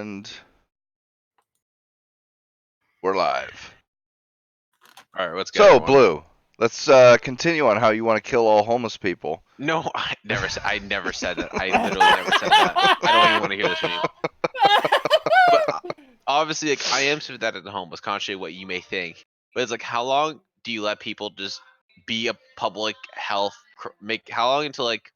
And we're live. All right, let's go. So, everyone. Blue, let's continue on how you want to kill all homeless people. No, I never said that. I literally never said that. I don't even want to hear this from you. But obviously, like, I am sympathetic to homeless, contrary to what you may think. But it's like, how long do you let people just be a public health how long until like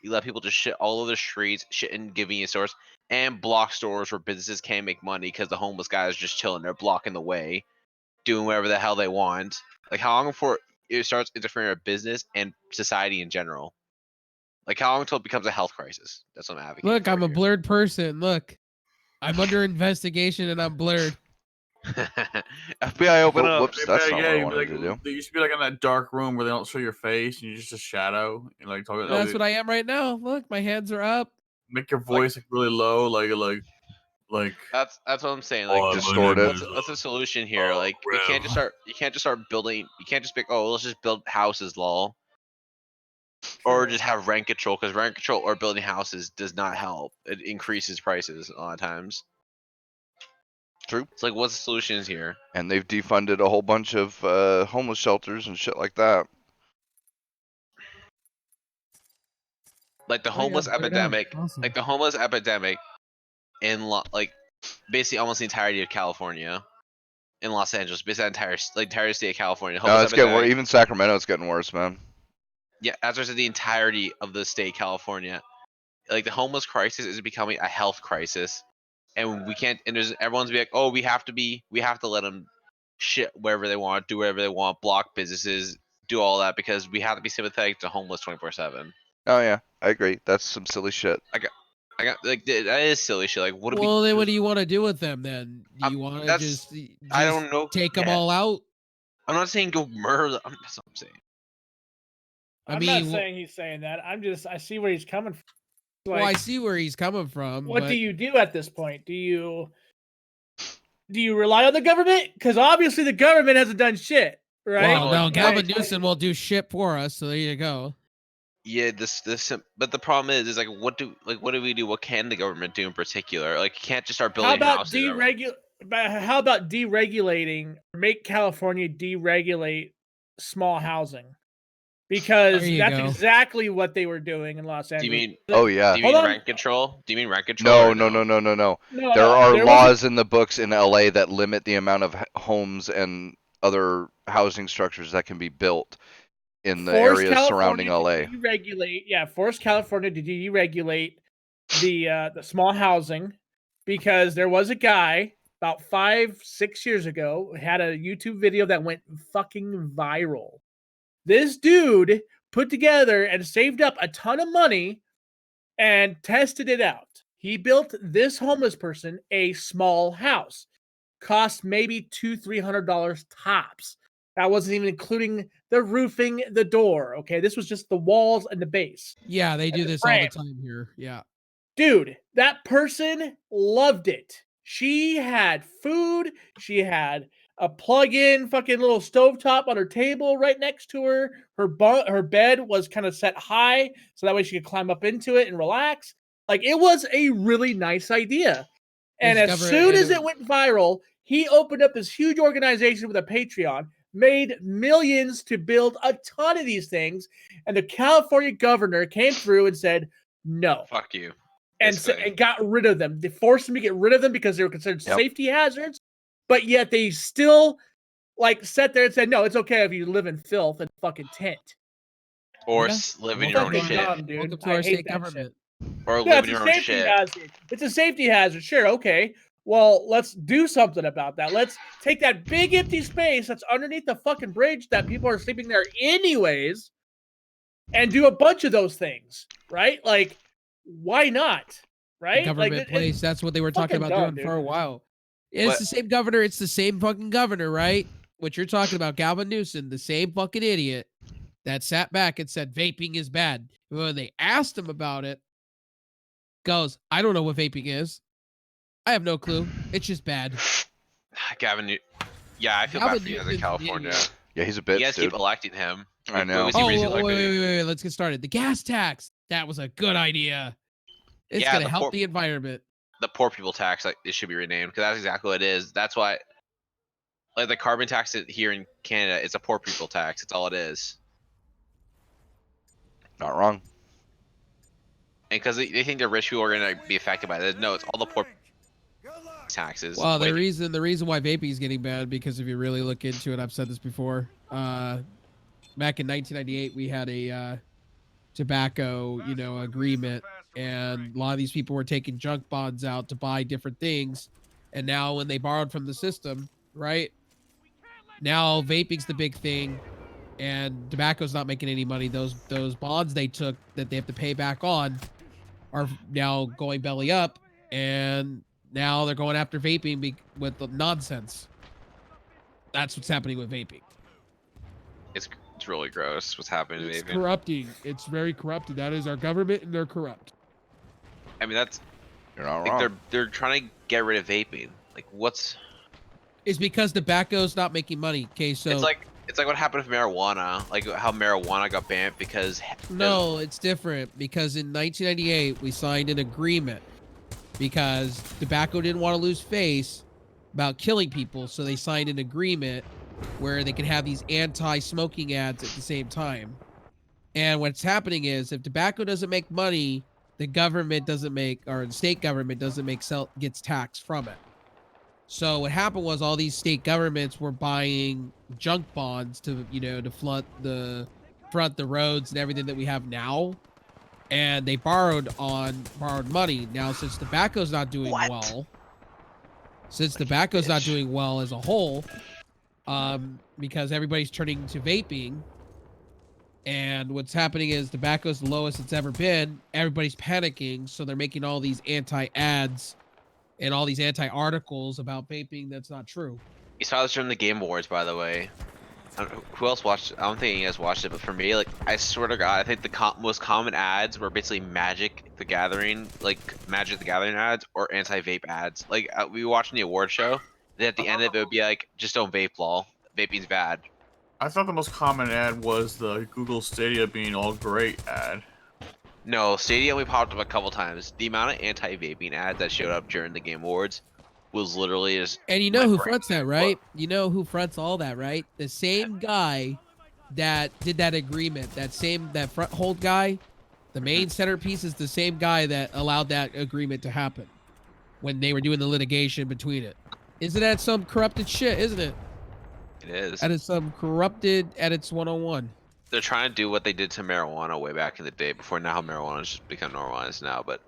you let people just shit all over the streets, shit in convenience stores, and block stores where businesses can't make money because the homeless guy is just chilling there, blocking the way, doing whatever the hell they want. Like, how long before it starts interfering with business and society in general? Like, how long until it becomes a health crisis? That's what I'm advocating. Look, for I'm a here. blurred person. Look, I'm under investigation and I'm blurred. FBI, open up. Whoops, that's not what I you'd be wanted like, to do. They used to be like in that dark room where they don't show your face and you're just a shadow. And like talking, That's what I am right now. Look, my hands are up. make your voice like really low, like. That's what I'm saying. Like, distorted. What's the solution here? Like, you can't just start building. You can't just be like, oh, let's just build houses, lol. Or just have rent control, because rent control or building houses does not help. It increases prices a lot of times. True. It's like, what's the solutions here? And they've defunded a whole bunch of homeless shelters and shit like that. Like the homeless epidemic. Awesome. Like the homeless epidemic in like basically almost the entirety of California, in Los Angeles, basically the entire state of California. No, it's getting worse. epidemic- Even Sacramento's getting worse, man. Yeah, as I said, the entirety of the state of California. Like, the homeless crisis is becoming a health crisis, and we can't. And everyone's be like, oh, we have to let them shit wherever they want, do whatever they want, block businesses, do all that, because we have to be sympathetic to homeless 24/7. Oh yeah, I agree. That's some silly shit. I got like that is silly shit. Like, what do Well, we? then what do you want to do with them then? Do you want to that's- just I don't know. take them Yeah. all out? I'm not saying go murder them. That's what I'm saying. I'm not saying he's saying that. I see where he's coming from. Well, I see where he's coming from. What but do you do at this point? Do you rely on the government? Because obviously the government hasn't done shit, right? Well, no, Like, Gavin Newsom will do shit for us. So there you go. Yeah, but the problem is like, what do we do? What can the government do in particular? Like, you can't just start building houses. How about deregulating? Make California deregulate small housing, because There you that's go. exactly what they were doing in Los Do Angeles. you mean? Oh yeah. Do you Hold mean on. rent control? Do you mean rent control? No. No, There are there was laws in the books in LA that limit the amount of homes and other housing structures that can be built in the areas surrounding LA. Force California to deregulate the small housing, because there was a guy about 5-6 years ago who had a YouTube video that went fucking viral. This dude put together and saved up a ton of money and tested it out. He built this homeless person a small house. Cost maybe $200-300 tops. That wasn't even including the roofing, the door. Okay, this was just the walls and the base. Yeah, they do the this all the frame. time here. Yeah. Dude, that person loved it. She had food. She had a plug-in fucking little stovetop on her table right next to her. Her bed was kind of set high, so that way she could climb up into it and relax. Like, it was a really nice idea. And as soon as it went viral, he opened up this huge organization with a Patreon, made millions to build a ton of these things, and the California governor came through and said, no. Fuck you. And got rid of them. They forced them to get rid of them because they were considered safety hazards, but yet they still sat there and said, no, it's okay if you live in filth and fucking tent. Or live in your own Fucking shit. dumb, dude. Welcome to I our hate state that government. Or Yeah, live it's in a your own safety shit. hazard. It's a safety hazard. Sure, okay. Well, let's do something about that. Let's take that big empty space that's underneath the fucking bridge that people are sleeping there anyways, and do a bunch of those things, right? Like, why not? Right? Government place. That's what they were talking about doing for a while. It's the same governor. It's the same fucking governor, right? What you're talking about, Gavin Newsom, the same fucking idiot that sat back and said vaping is bad. When they asked him about it, goes, I don't know what vaping is. I have no clue. It's just bad. Gavin, yeah, I feel bad for you guys in California. Yeah, he's a bitch, You guys dude. keep electing him. I know. What was he Oh, recently wait. Let's get started. The gas tax. That was a good idea. It's Yeah, going to the help poor- the environment. the poor people tax, like it should be renamed because that's exactly what it is. That's why, like the carbon tax here in Canada, it's a poor people tax. It's all it is. Not wrong. And because they think the rich people are gonna be affected by it. No, it's all the poor taxes. Well, the reason why vaping is getting bad, because if you really look into it, I've said this before. Back in 1998, we had a tobacco, agreement, and a lot of these people were taking junk bonds out to buy different things, and now when they borrowed from the system, right? Now vaping's the big thing, and tobacco's not making any money. Those bonds they took that they have to pay back on are now going belly up, and now they're going after vaping with the nonsense. That's what's happening with vaping. It's really gross what's happening to It's vaping. corrupting. It's very corrupted. That is our government, and they're corrupt. I mean, that's. You're not I think wrong. they're trying to get rid of vaping. Like, what's? It's because tobacco's not making money. Okay, so It's like what happened with marijuana. Like how marijuana got banned because. no, it's different. Because in 1998 we signed an agreement because tobacco didn't want to lose face about killing people, so they signed an agreement where they can have these anti-smoking ads at the same time. And what's happening is, if tobacco doesn't make money, the government doesn't make, or the state government doesn't make, gets taxed from it. So what happened was all these state governments were buying junk bonds to, to front the roads and everything that we have now. And they borrowed money. Now, since tobacco's not doing well, as a whole, because everybody's turning to vaping, and what's happening is tobacco's the lowest it's ever been. Everybody's panicking, so they're making all these anti-ads and all these anti-articles about vaping that's not true. You saw this during the Game Awards, by the way. Who else watched it? I don't think you guys watched it, but for me, like, I swear to God, I think the most common ads were basically Magic the Gathering ads or anti-vape ads. Like, we were watching the award show, then at the end of it would be like, just don't vape, lol. Vaping's bad. I thought the most common ad was the Google Stadia being all great ad. No, Stadia only popped up a couple times. The amount of anti-vaping ads that showed up during the Game Awards was literally just. And you know who fronts that, right? You know who fronts all that, right? The same guy that did that agreement, that front hold guy, the main centerpiece is the same guy that allowed that agreement to happen when they were doing the litigation between it. Isn't that some corrupted shit, isn't it? It is. That is some corrupted edits 101. They're trying to do what they did to marijuana way back in the day. Before now, marijuana's just become normalized now. But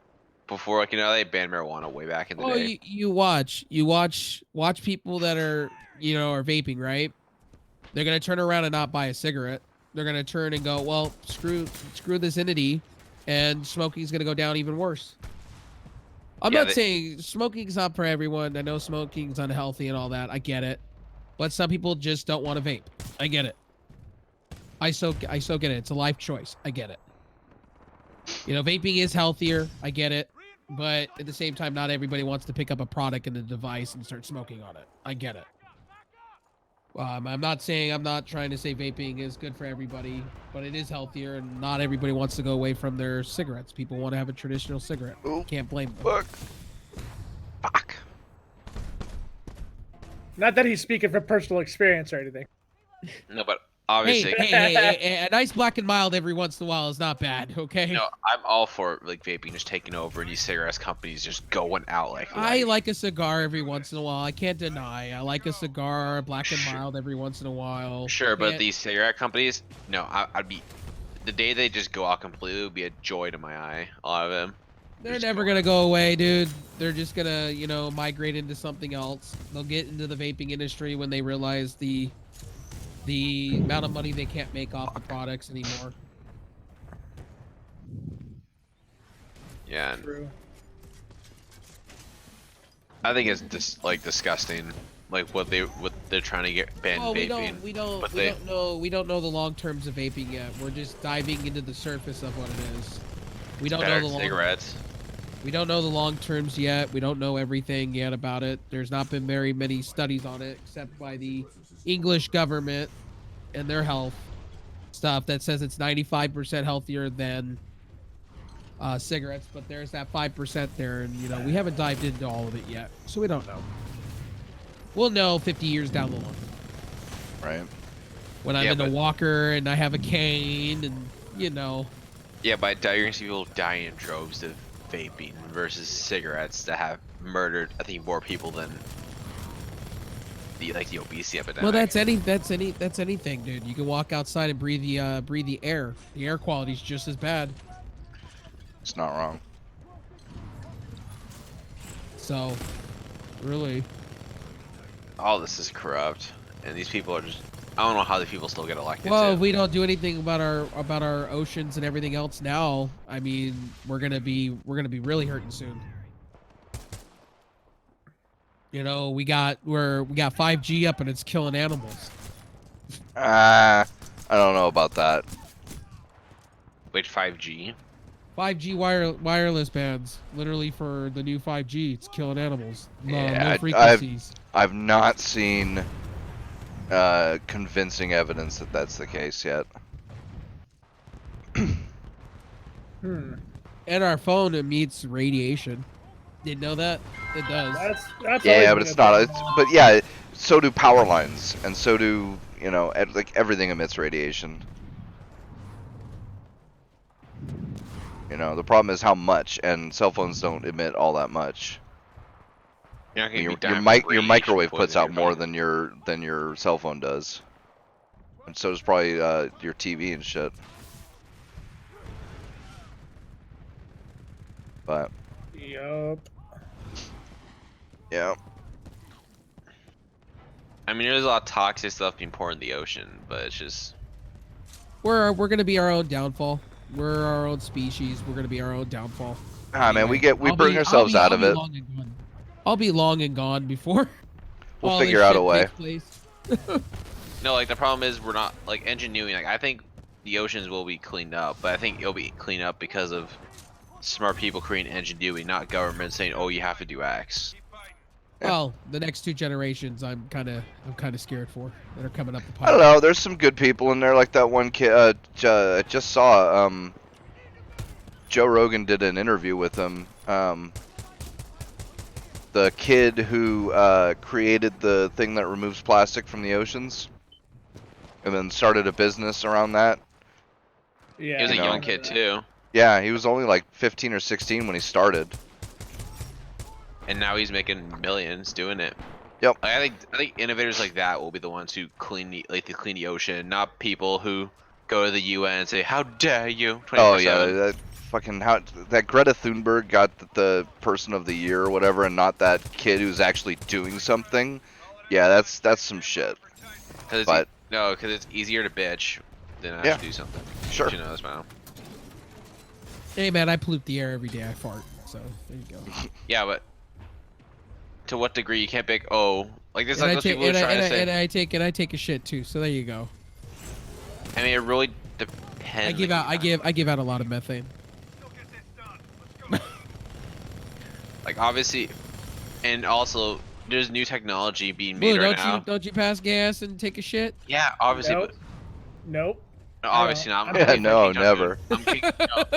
before, like, they banned marijuana way back in the day. You watch people that are are vaping, right? They're gonna turn around and not buy a cigarette. They're gonna turn and go, well, screw this entity, and smoking's gonna go down even worse. I'm not saying smoking's not for everyone. I know smoking's unhealthy and all that. I get it. But some people just don't want to vape. I get it. I so get it. It's a life choice. I get it. Vaping is healthier. I get it. But at the same time, not everybody wants to pick up a product and a device and start smoking on it. I get it. I'm not trying to say vaping is good for everybody, but it is healthier, and not everybody wants to go away from their cigarettes. People want to have a traditional cigarette. Ooh, can't blame them. Fuck. Not that he's speaking from personal experience or anything. No, but obviously. Hey, a nice black and mild every once in a while is not bad, okay? I'm all for like vaping just taking over and these cigarette companies just going out like. I like a cigar every once in a while. I can't deny. I like a cigar, black and mild every once in a while. Sure, but these cigarette companies, no, I'd be. The day they just go out completely would be a joy to my eye. A lot of them. They're never gonna go away, dude. They're just gonna, migrate into something else. They'll get into the vaping industry when they realize the amount of money they can't make off the products anymore. Yeah. True. I think it's just like disgusting, like what they're trying to get banned vaping. We don't know the long terms of vaping yet. We're just diving into the surface of what it is. We don't know the cigarettes. We don't know the long terms yet. We don't know everything yet about it. There's not been very many studies on it, except by the English government and their health stuff that says it's 95% healthier than cigarettes, but there's that 5% there, and you know we haven't dived into all of it yet, so we don't know. We'll know 50 years down the line. Right. When I'm in a walker and I have a cane, and you know. Yeah, but I doubt you're gonna see people dying in droves of vaping versus cigarettes that have murdered, I think, more people than the obesity epidemic. Well, that's anything, dude. You can walk outside and breathe the air. The air quality's just as bad. It's not wrong. So, really. All this is corrupt, and these people are just. I don't know how the people still get elected. Well, if we don't do anything about our oceans and everything else now, I mean, we're gonna be really hurting soon. You know, we got 5G up and it's killing animals. I don't know about that. Which 5G? 5G wireless bands, literally for the new 5G. It's killing animals. Yeah, no frequencies. I've not seen convincing evidence that that's the case yet. And our phone emits radiation. Didn't know that? It does. That's Yeah, but it's not. But yeah, so do power lines, and so do, you know, like everything emits radiation. You know, the problem is how much, and cell phones don't emit all that much. Your microwave puts out more than your cell phone does, and so does probably your TV and shit. But Yup. yeah, I mean, there's a lot of toxic stuff being poured in the ocean, but it's just. We're gonna be our own downfall. We're our own species. We're gonna be our own downfall. man, we bring ourselves out of it. I'll be long and gone before. We'll figure out a way. No, like the problem is we're not like engineering. Like I think the oceans will be cleaned up, but I think it'll be cleaned up because of smart people creating ingenuity, not government saying, "Oh, you have to do X." Well, the next 2 generations, I'm kind of scared for that are coming up the pipe. I don't know. There's some good people in there, like that one kid. I just saw. Joe Rogan did an interview with him. The kid who created the thing that removes plastic from the oceans, and then started a business around that. Yeah. He was a You know. young kid too, Yeah, he was only like 15 or 16 when he started. and now he's making millions doing it. Yep. Like, I think innovators like that will be the ones who clean the ocean, not people who go to the UN and say, "How dare you?" 24/7. Oh yeah, that fucking that Greta Thunberg got the person of the year or whatever, and not that kid who's actually doing something. Yeah, that's some shit. Because it's easier to bitch than actually do something. Sure. You know this, man. Hey man, I pollute the air every day. I fart, so there you go. Yeah, but to what degree you can't pick? Oh, like this, And like I those take people who are trying to say. and I take a shit too. So there you go. I mean, it really depends. I give out a lot of methane. Like obviously, and also there's new technology being Blue, made right now. don't you pass gas and take a shit? Yeah, obviously, Nope. but Nope. no, obviously not. Yeah, I'm no, King John never. Moon.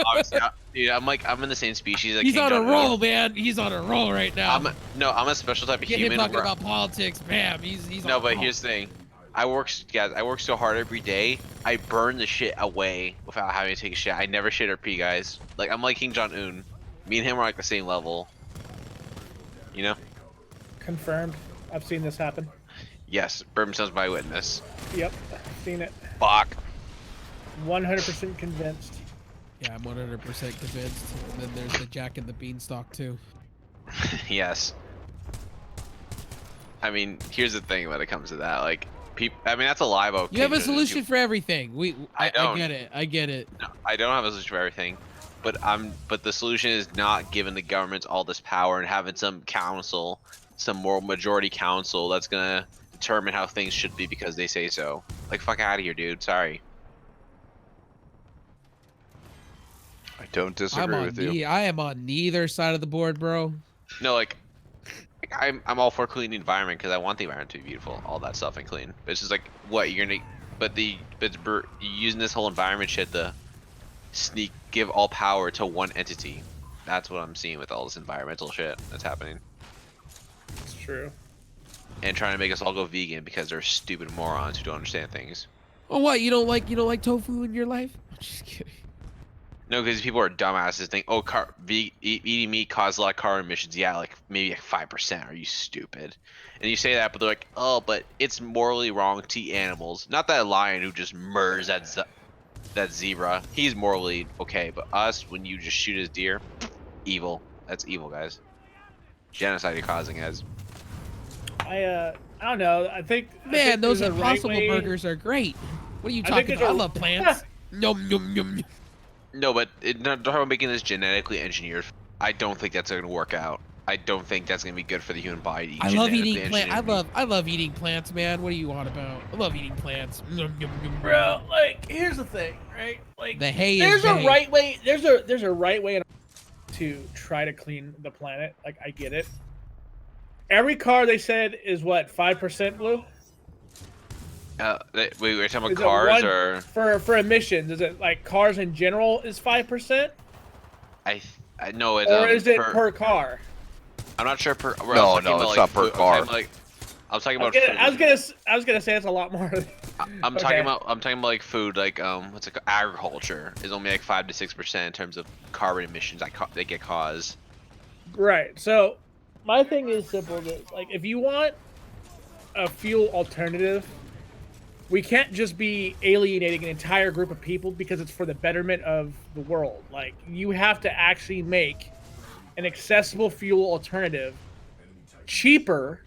Obviously not. Dude, I'm in the same species. Like He's King on a John roll, Moon. man. He's on a roll right now. I'm a special type of Get him human. talking where- about politics, bam. He's No, on a but roll. here's the thing. I work so hard every day. I burn the shit away without having to take a shit. I never shit or pee, guys. Like I'm like King Jong Un. Me and him are like the same level. You know? Confirmed. I've seen this happen. Yes, Brimstone's my witness. Yep. I've seen it. Fuck. 100% convinced. Yeah, I'm 100% convinced. And then there's the Jack and the Beanstalk too. Yes. I mean, here's the thing when it comes to that. Like, I mean, that's a lie about. You have a King Jong Un. solution for everything. I don't. get it. I get it. No, I don't have a solution for everything, but the solution is not giving the governments all this power and having some council, some moral majority council that's gonna determine how things should be because they say so. Like, fuck out of here, dude. Sorry. I don't disagree with you. I am on neither side of the board, bro. No, like I'm all for clean the environment because I want the environment to be beautiful, all that stuff and clean. But it's just like what you're gonna, but you're using this whole environment shit to give all power to one entity. That's what I'm seeing with all this environmental shit that's happening. It's true. And trying to make us all go vegan because they're stupid morons who don't understand things. Oh, what? You don't like tofu in your life? I'm just kidding. No, because people are dumbasses. Think, oh, eating meat causes a lot of carbon emissions. Yeah, like maybe like 5%. Are you stupid? And you say that, but they're like, oh, but it's morally wrong to eat animals. Not that lion who just murders that zebra. He's morally okay, but us, when you just shoot his deer, evil. That's evil, guys. Genocide you're causing, guys. I don't know. I think those Impossible burgers are great. What are you talking about? I love plants. Yum yum yum. No, but not talking about making this genetically engineered. I don't think that's going to work out. I don't think that's going to be good for the human body. I love eating plants. I love eating plants, man. What are you on about? I love eating plants. Bro, like here's the thing, right? Like the hay there's is a right way. There's a right way to try to clean the planet. Like I get it. Every car they said is what 5% blue. Wait, we're talking about cars or for emissions? Is it like cars in general is 5%? I know it. Or is it per car? I'm not sure per. No, it's not per car. I was talking about. I was gonna say it's a lot more. I'm talking about like food, like what's it called? Agriculture is only like 5 to 6% in terms of carbon emissions that get caused. Right. So my thing is simple. Like if you want a fuel alternative, we can't just be alienating an entire group of people because it's for the betterment of the world. Like, you have to actually make an accessible fuel alternative cheaper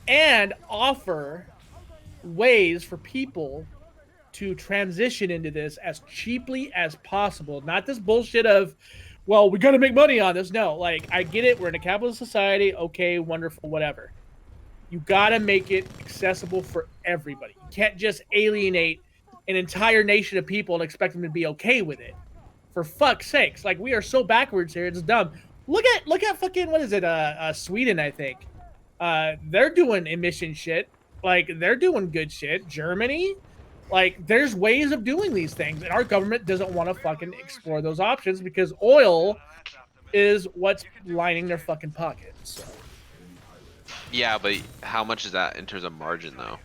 and offer ways for people to transition into this as cheaply as possible. Not this bullshit of, well, we got to make money on this. No, like, I get it. We're in a capitalist society. Okay, wonderful, whatever. You gotta make it accessible for everybody. You can't just alienate an entire nation of people and expect them to be okay with it. For fuck's sakes, like we are so backwards here, it's dumb. Look at fucking what is it? Sweden, I think. They're doing emission shit. Like they're doing good shit. Germany, like there's ways of doing these things, and our government doesn't want to fucking explore those options because oil is what's lining their fucking pockets. So. Yeah, but how much is that in terms of margin, though?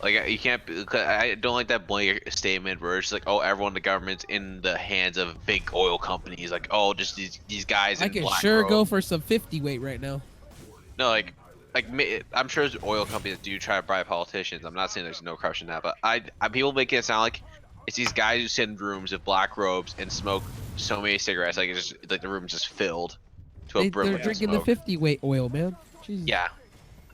Like, you can't. I don't like that blanket statement where it's like, oh, everyone in the government's in the hands of big oil companies. Like, oh, just these guys. I can sure go for some 50 weight right now. No, like I'm sure oil companies do try to bribe politicians. I'm not saying there's no corruption in that, but people make it sound like it's these guys who sit in rooms with black robes and smoke so many cigarettes, like it's just like the room's just filled to a brim. They're drinking the 50 weight oil, man. Jesus. Yeah,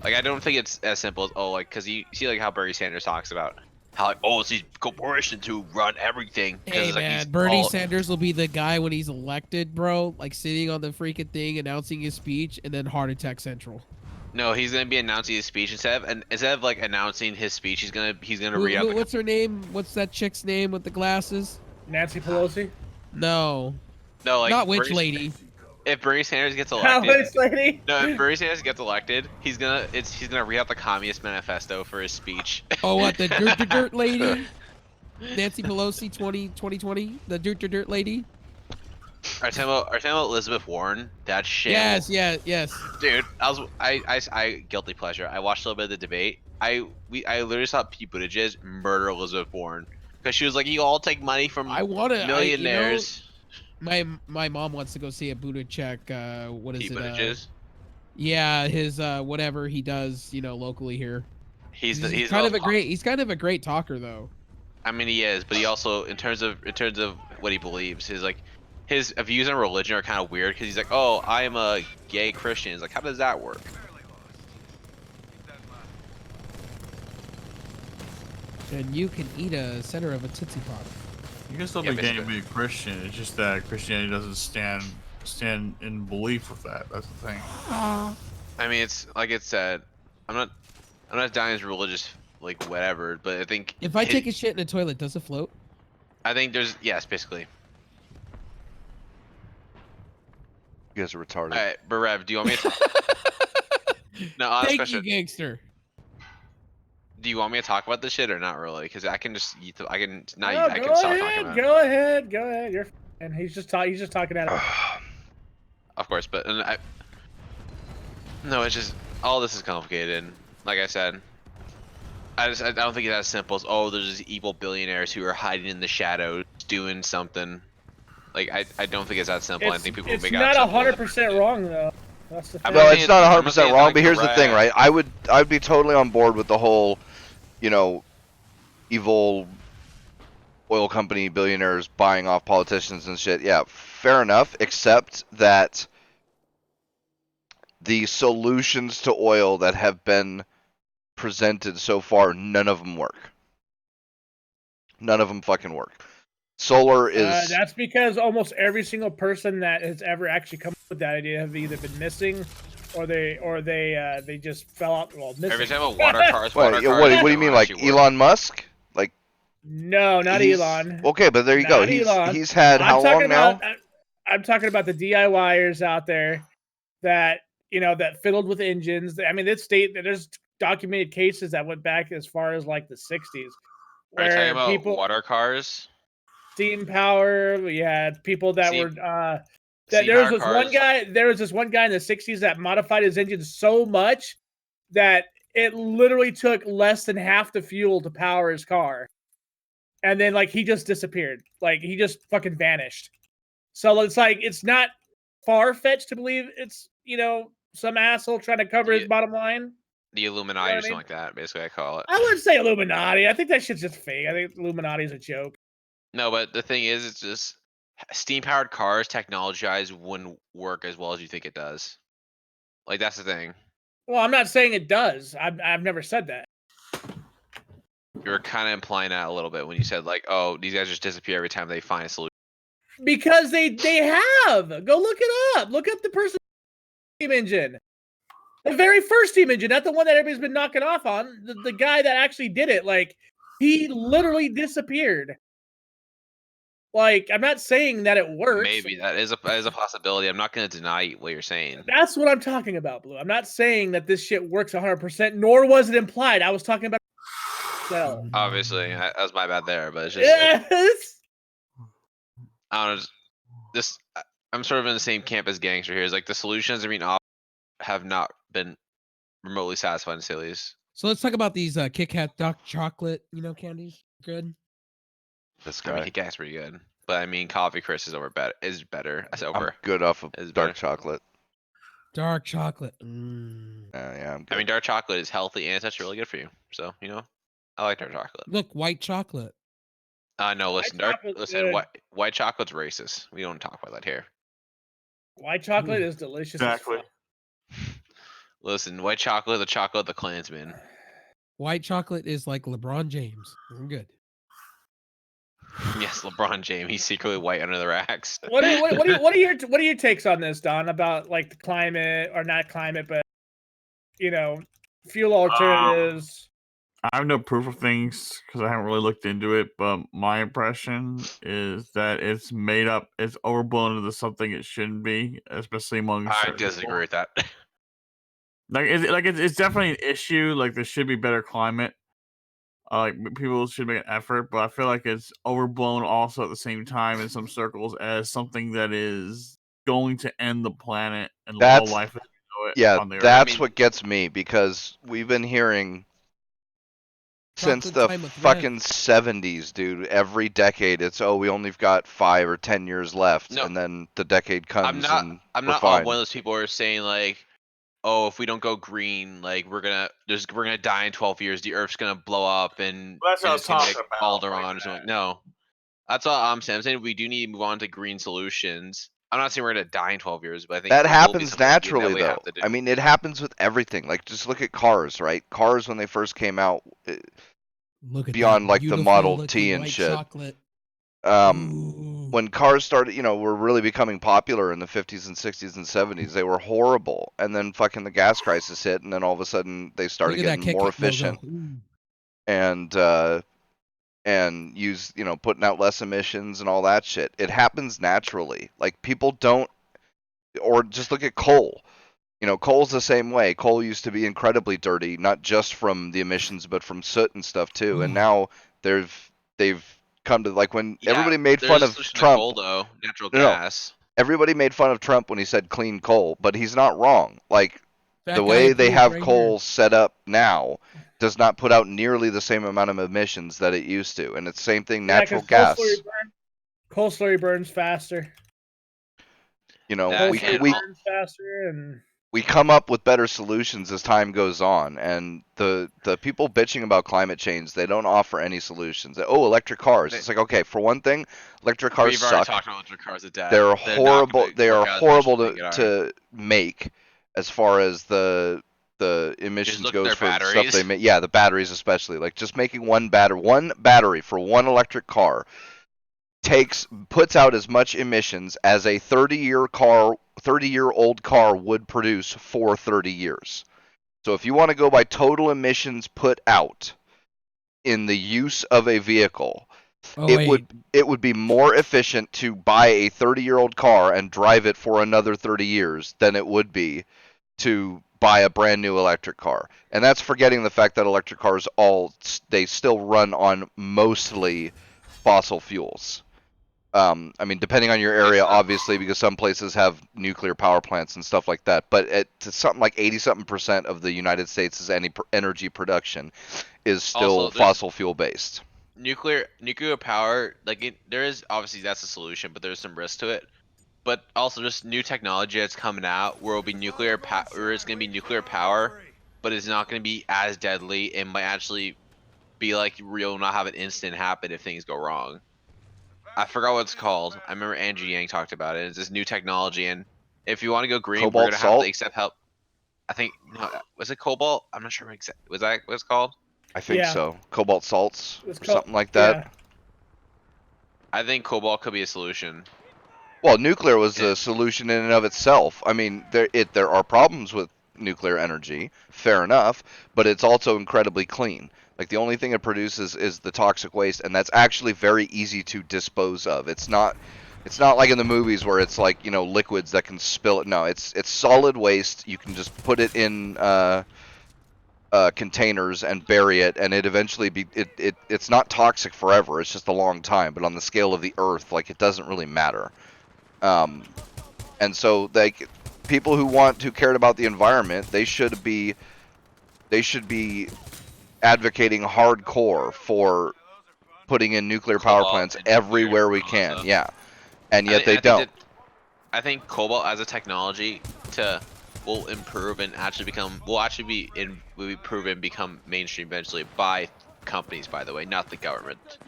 like I don't think it's as simple as because you see like how Bernie Sanders talks about how like it's these corporations who run everything. Hey man, Bernie Sanders will be the guy when he's elected, bro, like sitting on the freaking thing announcing his speech, and then heart attack central. No, he's gonna be announcing his speech instead of like announcing his speech. He's gonna read out. What's her name? What's that chick's name with the glasses? Nancy Pelosi. No, like not witch lady. If Bernie Sanders gets elected, if Bernie Sanders gets elected, he's gonna read out the Communist Manifesto for his speech. Oh, what, the dirt lady? Nancy Pelosi 2020, the dirt lady. Are you talking about Elizabeth Warren? That shit. Yes. Dude, I guilty pleasure. I watched a little bit of the debate. I literally saw Pete Buttigieg murder Elizabeth Warren because she was like, "You all take money from millionaires." My mom wants to go see a Buttigieg. What is Pete it? Buttigieg? Yeah, his whatever he does, locally here. He's kind of a great talker though. I mean, he is, but he also in terms of what he believes, his views on religion are kind of weird because he's like, oh, I am a gay Christian. It's like, how does that work? And you can eat a center of a Tootsie Pop. You can still be gay and be a Christian. It's just that Christianity doesn't stand in belief with that. That's the thing. I mean, it's like it said. I'm not dying as religious, like whatever. But I think if I take a shit in a toilet, does it float? I think yes, basically. You guys are retarded. All right, but Rev, do you want me to? No, Thank you, gangster. Do you want me to talk about this shit or not really? Because I can just I can No, I can stop talking about it. Go ahead. You're and he's just talking at him. Of course, but no, it's just all this is complicated. Like I said, I don't think it's as simple as there's these evil billionaires who are hiding in the shadows doing something. Like I don't think it's that simple. I think people make it. It's not 100% wrong though. That's the thing. No, it's not 100% wrong. But here's the thing, right? I'd be totally on board with the whole, evil oil company billionaires buying off politicians and shit. Yeah, fair enough. Except that the solutions to oil that have been presented so far, none of them work. None of them fucking work. Solar is. That's because almost every single person that has ever actually come up with that idea have either been missing, or they just fell out. Well, missing. Every time a water cars. What do you mean, like Elon Musk? Like. No, not Elon. Okay, but there you go. He's had how long now? I'm talking about the DIYers out there that that fiddled with engines. I mean, there's documented cases that went back as far as like the 60s. Are you talking about water cars? Steam power. We had people that were there was this one guy in the 60s that modified his engine so much that it literally took less than half the fuel to power his car. And then like he just disappeared. Like he just fucking vanished. So it's like it's not far-fetched to believe it's, some asshole trying to cover his bottom line. The Illuminati or something like that, basically I call it. I wouldn't say Illuminati. I think that shit's just fake. I think Illuminati is a joke. No, but the thing is, it's just steam-powered cars, technology-wise, wouldn't work as well as you think it does. Like, that's the thing. Well, I'm not saying it does. I've never said that. You were kind of implying that a little bit when you said, like, oh, these guys just disappear every time they find a solution. Because they have. Go look it up. Look up the person steam engine. The very first steam engine, not the one that everybody's been knocking off on. The guy that actually did it, like, he literally disappeared. Like, I'm not saying that it works. Maybe that is a possibility. I'm not going to deny what you're saying. That's what I'm talking about, Blue. I'm not saying that this shit works 100%, nor was it implied. I was talking about itself. Obviously, that was my bad there, but it's just. Yes. I don't know. I'm sort of in the same camp as Gangster here. It's like the solutions have not been remotely satisfying to say the least. So let's talk about these Kit Kat dark chocolate, candies. Good. This guy. I mean, Kit Kat's pretty good, but I mean, Coffee Crisp is better. I said over. I'm good off of dark chocolate. Dark chocolate. Yeah, I'm good. I mean, dark chocolate is healthy and it's actually really good for you. So I like dark chocolate. Look, white chocolate. No, listen, white chocolate's racist. We don't talk about that here. White chocolate is delicious. Exactly. Listen, white chocolate is the chocolate of the Klansman. White chocolate is like LeBron James. I'm good. Yes, LeBron James. He's secretly white under the racks. What are your takes on this, Don? About like the climate, or not climate, but fuel alternatives. I have no proof of things because I haven't really looked into it, but my impression is that it's made up, it's overblown into something it shouldn't be, especially among. I disagree with that. It's definitely an issue. Like there should be better climate. Like people should make an effort, but I feel like it's overblown also at the same time in some circles as something that is going to end the planet and all life. That's what gets me, because we've been hearing. Since the fucking 70s, dude, every decade it's we only've got 5 or 10 years left, and then the decade comes. I'm not one of those people who are saying like, oh, if we don't go green, like we're gonna die in 12 years. The Earth's gonna blow up, and that's what I was talking about. Alderaan or something. No, that's all I'm saying. I'm saying we do need to move on to green solutions. I'm not saying we're gonna die in 12 years, but I think that happens naturally, though. I mean, it happens with everything. Like, just look at cars, right? Cars, when they first came out, beyond like the Model T and shit. Chocolate. When cars started, were really becoming popular in the 50s and 60s and 70s, they were horrible. And then fucking the gas crisis hit, and then all of a sudden they started getting more efficient. And use, putting out less emissions and all that shit. It happens naturally. Like, people don't, or just look at coal. You know, coal's the same way. Coal used to be incredibly dirty, not just from the emissions, but from soot and stuff too. And now they've come to, like, when everybody made fun of Trump. Coal, though, natural gas. Everybody made fun of Trump when he said clean coal, but he's not wrong. Like, the way they have coal set up now does not put out nearly the same amount of emissions that it used to. And it's the same thing, natural gas. Coal slowly burns faster. You know, we come up with better solutions as time goes on, and the people bitching about climate change, they don't offer any solutions. Oh, electric cars. It's like, okay, for one thing, electric cars suck. We've already talked about electric cars at They're horrible. They are horrible to make as far as the emissions goes for stuff they make. Yeah, the batteries especially. Like, just making one battery for one electric car puts out as much emissions as a 30-year-old car would produce for 30 years. So if you want to go by total emissions put out in the use of a vehicle, it would be more efficient to buy a 30-year-old car and drive it for another 30 years than it would be to buy a brand new electric car. And that's forgetting the fact that electric cars they still run on mostly fossil fuels. I mean, depending on your area, obviously, because some places have nuclear power plants and stuff like that. But something like 80-something% of the United States' energy production is still fossil fuel based. Nuclear power, there is obviously that's a solution, but there's some risk to it. But also just new technology that's coming out where it'll be nuclear where it's gonna be nuclear power, but it's not gonna be as deadly. It might actually be like real, not have an incident happen if things go wrong. I forgot what it's called. I remember Andrew Yang talked about it. It's this new technology, and if you want to go green, we're gonna have to accept help. I think was it cobalt? I'm not sure exactly. Was that what it's called? I think so. Cobalt salts or something like that. Yeah. I think cobalt could be a solution. Well, nuclear was a solution in and of itself. I mean, there are problems with nuclear energy, fair enough, but it's also incredibly clean. Like, the only thing it produces is the toxic waste, and that's actually very easy to dispose of. It's not like in the movies where it's like, you know, liquids that can spill it. No, it's solid waste. You can just put it in containers and bury it, and it eventually it's not toxic forever. It's just a long time. But on the scale of the Earth, like, it doesn't really matter. And so, like, people who cared about the environment, they should be advocating hardcore for putting in nuclear power plants everywhere we can. Yeah, and yet they don't. I think cobalt as a technology will improve and will be proven become mainstream eventually by companies, by the way, not the government.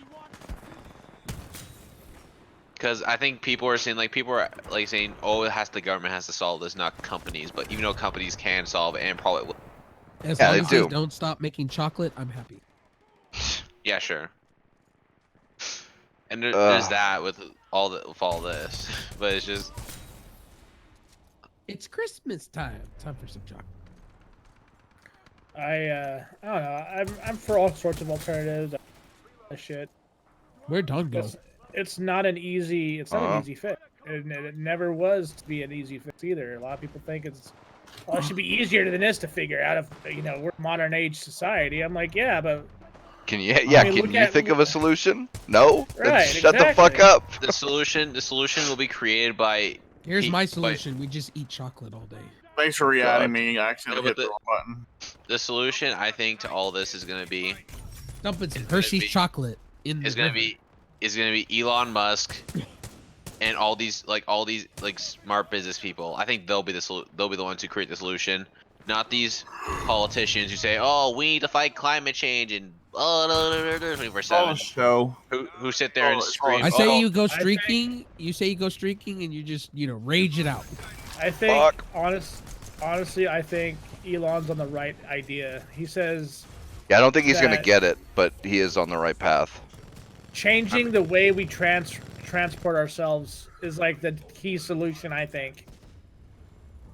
Because I think people are saying oh, the government has to solve this, not companies. But even though companies can solve it and probably will. As long as they don't stop making chocolate, I'm happy. Yeah, sure. And there's that with all this, but it's just. It's Christmas time. Time for some chocolate. I don't know. I'm for all sorts of alternatives. Shit. Where'd Don go? It's not an easy. It's not an easy fix. It never was to be an easy fix either. A lot of people think it should be easier than this to figure out if we're modern age society. I'm like, yeah, but can you think of a solution? No? Right, then shut the fuck up. The solution will be created by. Here's my solution. We just eat chocolate all day. Thanks for re-adding me. I accidentally hit the wrong button. The solution, I think, to all this is gonna be dumping some Hershey's chocolate in the. Is gonna be Elon Musk. And all these smart business people, I think they'll be the ones who create the solution, not these politicians who say, "Oh, we need to fight climate change," and 24/7. Who sit there and scream. I say you go streaking. You say you go streaking, and you just rage it out. I think honestly, I think Elon's on the right idea. He says. Yeah, I don't think he's gonna get it, but he is on the right path. Changing the way we transport ourselves is like the key solution, I think.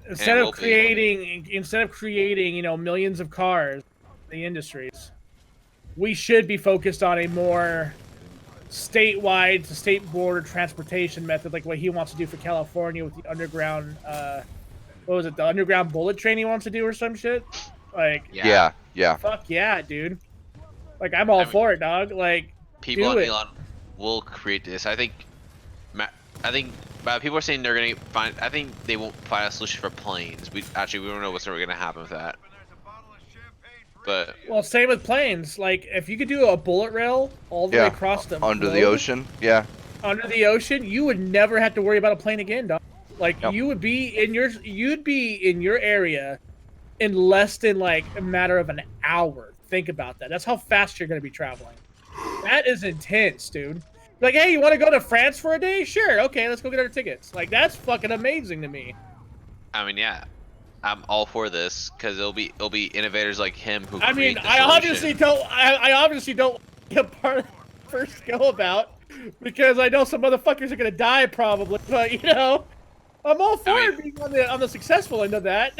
Instead of creating millions of cars in the industries, we should be focused on a more statewide to state border transportation method, like what he wants to do for California with the underground what was it, the underground bullet train he wants to do or some shit? Like, yeah. Fuck yeah, dude. Like, I'm all for it, dog. Like, people do on it. Elon will create this. I think people are saying they're gonna find. I think they won't find a solution for planes. We don't know what's ever gonna happen with that. But well, same with planes. Like, if you could do a bullet rail all the way across the under the ocean, under the ocean, you would never have to worry about a plane again, dog. Like, you would be in your area in less than like a matter of an hour. Think about that. That's how fast you're gonna be traveling. That is intense, dude. Like, hey, you want to go to France for a day? Sure, okay, let's go get our tickets. Like, that's fucking amazing to me. I mean, yeah, I'm all for this because it'll be innovators like him who. I mean, I obviously don't be a part of the first go about because I know some motherfuckers are gonna die probably, but you know, I'm all for being on the successful end of that.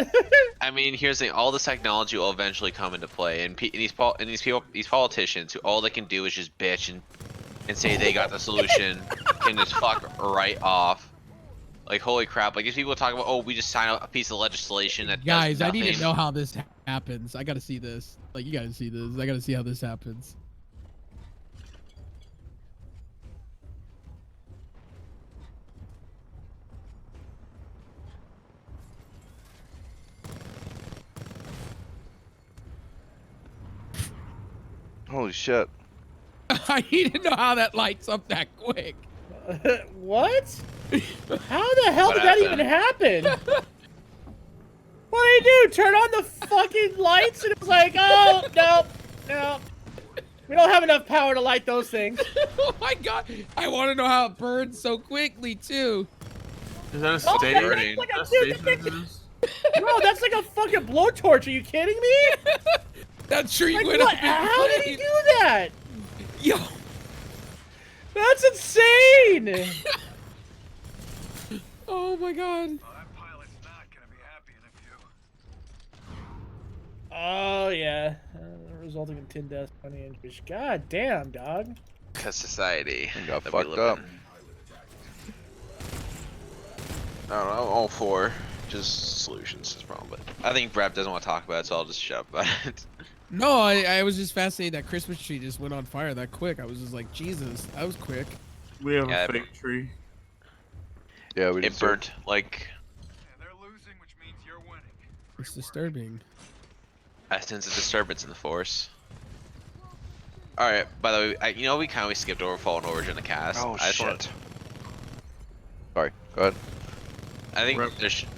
I mean, here's the thing: all this technology will eventually come into play, and these politicians, who all they can do is just bitch and say they got the solution, can just fuck right off. Like, holy crap! Like, these people talk about, oh, we just signed a piece of legislation that guys, does nothing. I need to know how this happens. I gotta see this. Like, you gotta see this. I gotta see how this happens. Holy shit. I need to know how that lights up that quick. What? How the hell did that even happen? What do you do? Turn on the fucking lights and it's like, oh, no. We don't have enough power to light those things. Oh my god. I want to know how it burns so quickly, too. Is that a state? Bro, that's like a fucking blowtorch. Are you kidding me? That's true. Like, what? How did he do that? Yo. That's insane. Oh my god. Oh yeah, resulting in 10 deaths, 20 injuries. God damn, dog. Cause society got fucked up. I don't know. I'm all for just solutions to this problem, but I think Brad doesn't want to talk about it, so I'll just shut up about it. No, I was just fascinated that Christmas tree just went on fire that quick. I was just like, Jesus, that was quick. We have a fake tree. Yeah, we it burnt like. They're losing, which means you're winning. It's disturbing. I sense a disturbance in the force. All right. By the way, you know we kind of skipped over Fallen Origin in the cast. Oh I shit. Sorry. Go ahead. I think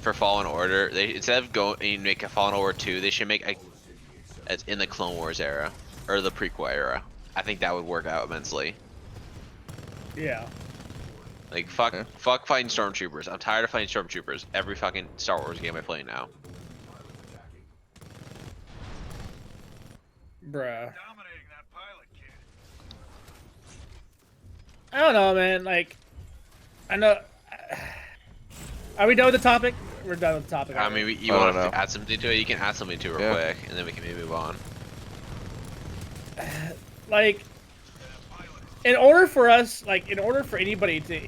for Fallen Order, they instead of going and make a Fallen Order 2, they should make it's in the Clone Wars era or the prequel era. I think that would work out immensely. Yeah. Like fuck fighting stormtroopers. I'm tired of fighting stormtroopers. Every fucking Star Wars game I play now. Bruh. Dominating that pilot, kid. I don't know, man. Like, I know. Are we done with the topic? We're done with the topic. I mean, you want to add something to it? You can add something to it real quick, and then we can maybe move on. Like, in order for anybody to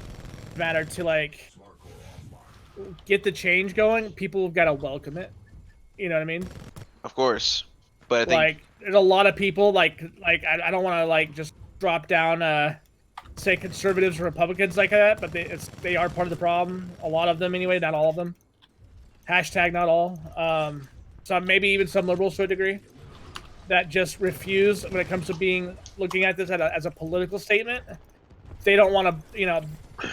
matter to like get the change going, people have got to welcome it. You know what I mean? Of course, but I think like there's a lot of people like I don't want to like just drop down say conservatives or Republicans like that, but they are part of the problem. A lot of them anyway, not all of them. Hashtag not all. Some maybe even some liberals to a degree that just refuse when it comes to looking at this as a political statement. They don't want to, you know,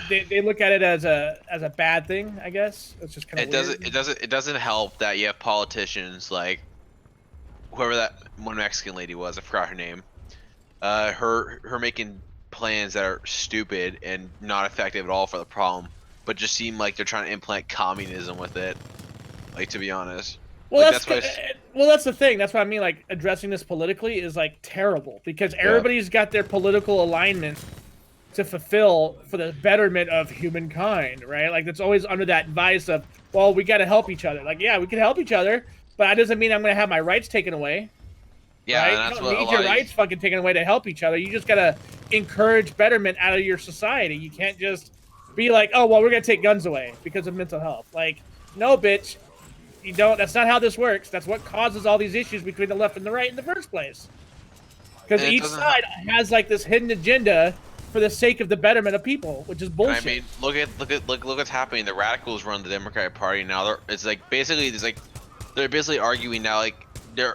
they look at it as a bad thing. I guess it's just kind of it doesn't help that you have politicians like whoever that one Mexican lady was. I forgot her name. Her making plans that are stupid and not effective at all for the problem, but just seem like they're trying to implant communism with it. Like, to be honest. Well, like, that's the thing. That's what I mean. Like, addressing this politically is like terrible because everybody's got their political alignment to fulfill for the betterment of humankind, right? Like, that's always under that vice of, well, we got to help each other. Like, yeah, we can help each other, but that doesn't mean I'm going to have my rights taken away. Yeah, right? and that's you don't need your rights fucking taken away to help each other. You just gotta encourage betterment out of your society. You can't just be like, oh well, we're gonna take guns away because of mental health. Like, no, bitch, you don't. That's not how this works. That's what causes all these issues between the left and the right in the first place. Because each side has like this hidden agenda for the sake of the betterment of people, which is bullshit. I mean, look what's happening. The radicals run the Democratic Party now. It's like basically they're basically arguing now like they're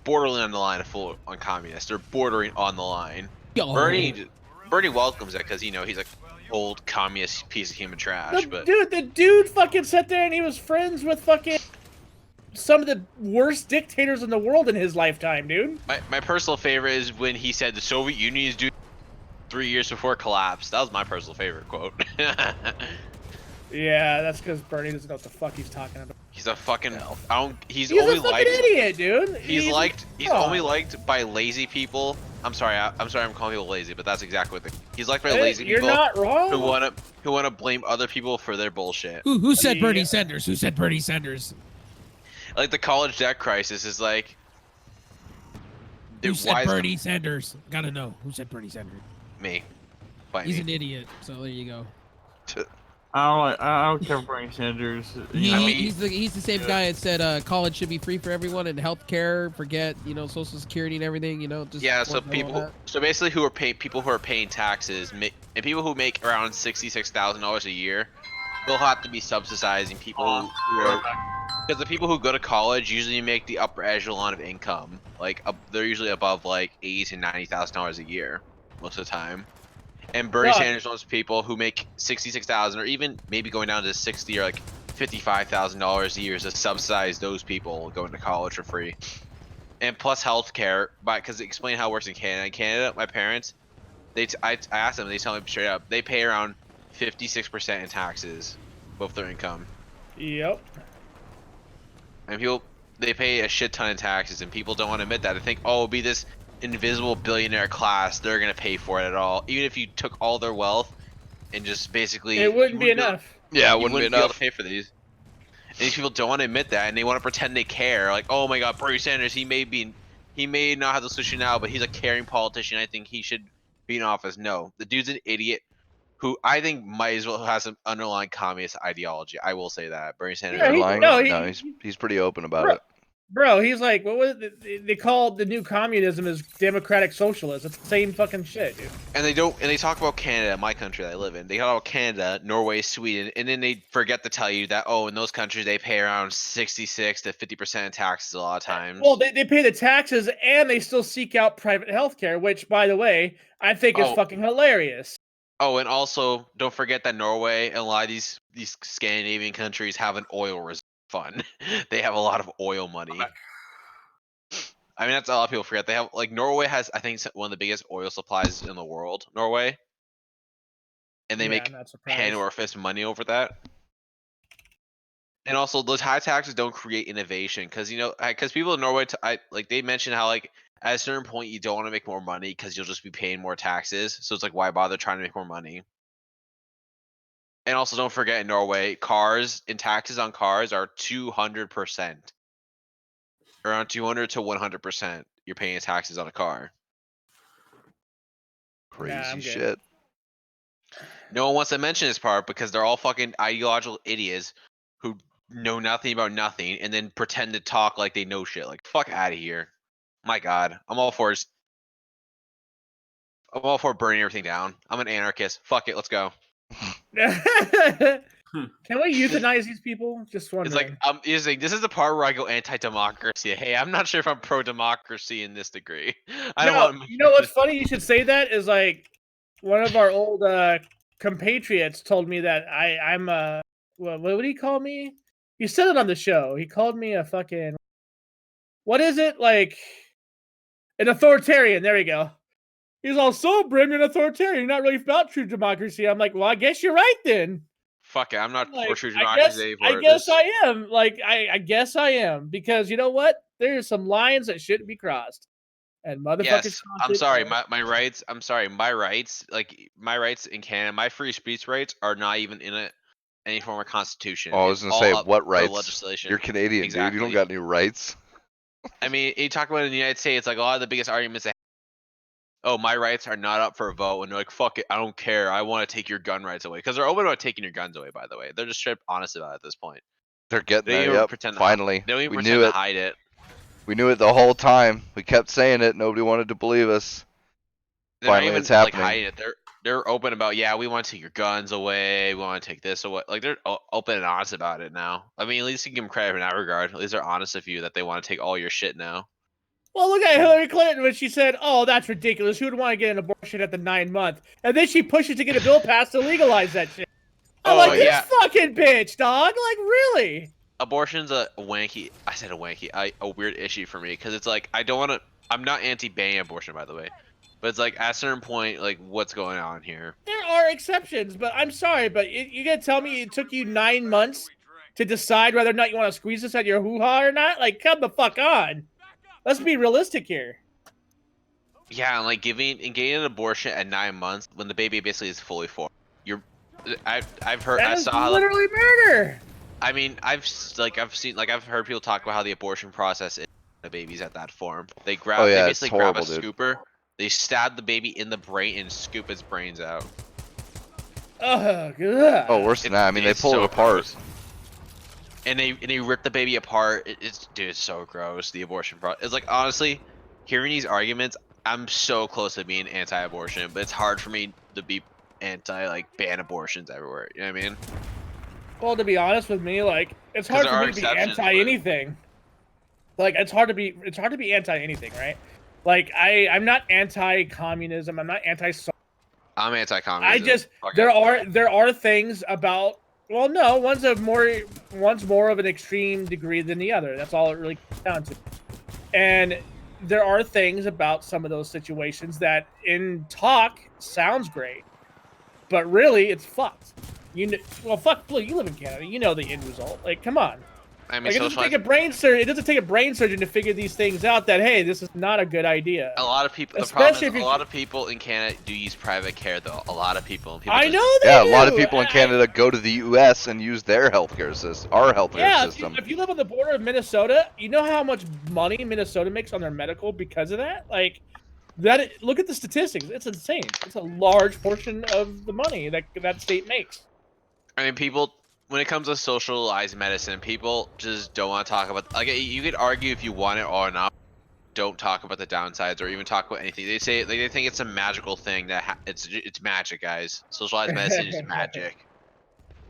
borderline on the line on communists. They're bordering on the line. Yo. Bernie welcomes it because he's like old communist piece of human trash. The dude fucking sat there and he was friends with fucking some of the worst dictators in the world in his lifetime, dude. My personal favorite is when he said the Soviet Union is due 3 years before it collapsed. That was my personal favorite quote. Yeah, that's because Bernie doesn't know what the fuck he's talking about. He's a fucking he's only a fucking idiot, dude. He's only liked by lazy people. I'm sorry I'm calling people lazy, but that's exactly what he's liked by lazy people. You're not wrong. Who wanna blame other people for their bullshit. Who said Bernie Sanders? Who said Bernie Sanders? Like the college debt crisis is like. Who said Bernie Sanders? Gotta know. Who said Bernie Sanders? Me. He's an idiot. So there you go. I don't care for Bernie Sanders. He's the same guy that said college should be free for everyone and health care, forget Social Security and everything. Just so basically people who are paying taxes and people who make around $66,000 a year, they'll have to be subsidizing people who are. Because the people who go to college usually make the upper echelon of income, like they're usually above like $80,000 to $90,000 a year, most of the time. And Bernie Sanders wants people who make $66,000 or even maybe going down to $60,000 or like $55,000 a year to subsidize those people going to college for free. And plus healthcare, because explain how it works in Canada. In Canada, my parents, I asked them, they tell me straight up, they pay around 56% in taxes, both their income. Yep. And they pay a shit ton in taxes, and people don't want to admit that. They think, oh, it'll be this invisible billionaire class, they're gonna pay for it at all. Even if you took all their wealth and just basically, it wouldn't be enough. Yeah, it wouldn't be enough to pay for these. And these people don't want to admit that, and they want to pretend they care. Like, oh my God, Bernie Sanders, he may not have the solution now, but he's a caring politician. I think he should be in office. No, the dude's an idiot who I think might as well have some underlying communist ideology. I will say that Bernie Sanders. Yeah, he's pretty open about it. Bro, he's like, what was it? They called the new communism as democratic socialism. It's the same fucking shit, dude. And they talk about Canada, my country that I live in. They talk about Canada, Norway, Sweden, and then they forget to tell you that in those countries they pay around 66 to 50% in taxes a lot of times. Well, they pay the taxes and they still seek out private healthcare, which, by the way, I think is fucking hilarious. Oh, and also don't forget that Norway and a lot of these Scandinavian countries have an oil reserve fund. They have a lot of oil money. I mean, that's a lot of people forget. They have Norway has, I think, one of the biggest oil supplies in the world. Norway, and they make hand over fist money over that. And also, those high taxes don't create innovation because people in Norway, they mention how at a certain point you don't want to make more money because you'll just be paying more taxes. So it's why bother trying to make more money? And also, don't forget in Norway, cars and taxes on cars are 200%. Around 200 to 100%. You're paying taxes on a car. Crazy shit. No one wants to mention this part because they're all fucking ideological idiots who know nothing about nothing and then pretend to talk like they know shit. Like, fuck out of here. My God, I'm all for burning everything down. I'm an anarchist. Fuck it, let's go. Can we euthanize these people? Just wondering. It's like this is the part where I go anti-democracy. Hey, I'm not sure if I'm pro-democracy in this degree. You know what's funny? You should say that is one of our old compatriots told me that I'm what would he call me? He said it on the show. He called me a fucking what is it an authoritarian? There we go. He's all, so Brim, you're an authoritarian. You're not really about true democracy. I'm like, well, I guess you're right then. Fuck it, I'm not for true democracy. I guess I am. I guess I am. Because you know what? There's some lines that shouldn't be crossed. And motherfuckers. Yes, I'm sorry, my rights. I'm sorry, my rights. My rights in Canada, my free speech rights are not even in any form of constitution. Oh, I was gonna say, what rights? Legislation. You're Canadian, dude. You don't got any rights. I mean, you talk about it in the United States, a lot of the biggest arguments my rights are not up for a vote, and they're like, fuck it, I don't care, I want to take your gun rights away. Because they're open about taking your guns away, by the way. They're just straight honest about it at this point. They're getting They there. Yep. pretend Finally, they don't even we pretend knew to it. hide it. We knew it the whole time. We kept saying it. Nobody wanted to believe us. They're Finally, not even it's happening. like hiding it. They're open about, yeah, we want to take your guns away. We want to take this away. Like they're open and honest about it now. I mean, at least you can give them credit in that regard. At least they're honest with you that they want to take all your shit now. Well, look at Hillary Clinton when she said, "Oh, that's ridiculous. Who would want to get an abortion at the 9-month?" And then she pushes to get a bill passed to legalize that shit. I'm like, this fucking bitch, dog. Like, really? Abortion's a wanky. I said a wanky. A weird issue for me because it's like I don't want to. I'm not anti-banning abortion, by the way, but it's like at a certain point, like what's going on here? There are exceptions, but I'm sorry, but you gonna tell me it took you 9 months to decide whether or not you want to squeeze this at your hoo-ha or not? Like, come the fuck on. Let's be realistic here. Yeah, and like getting an abortion at 9 months when the baby basically is fully formed. I've heard. That is literally murder. I mean, I've heard people talk about how the abortion process is the baby's at that form. They grab, they basically grab a scooper, they stab the baby in the brain and scoop its brains out. Oh, God. Oh, worse than that. I mean, they pull it apart. Gross. And they rip the baby apart. It's so gross. The abortion process. It's like, honestly, hearing these arguments, I'm so close to being anti-abortion, but it's hard for me to be like ban abortions everywhere. You know what I mean? Well, to be honest with me, like, it's hard for me to be anti-anything. Like, it's hard to be anti-anything, right? Like, I'm not anti-communism. I'm not anti-social. I'm anti-communism. There are things about. Well, no, one's more of an extreme degree than the other. That's all it really comes down to. And there are things about some of those situations that, in talk, sounds great, but really, it's fucked. Well, fuck, Blue, you live in Canada. You know the end result. Like, come on. I mean, like, it doesn't take a brain surgeon to figure these things out. That, hey, this is not a good idea. A lot of people. The problem is, a lot of people in Canada do use private care, though. A lot of people. I know they do. A lot of people in Canada go to the U.S. and use their healthcare system, our healthcare system. If you live on the border of Minnesota, you know how much money Minnesota makes on their medical because of that. Like, look at the statistics. It's insane. It's a large portion of the money that state makes. I mean, people. When it comes to socialized medicine, people just don't want to talk about. Like, you could argue if you want it or not. Don't talk about the downsides or even talk about anything. They say they think it's a magical thing that it's magic, guys. Socialized medicine is magic.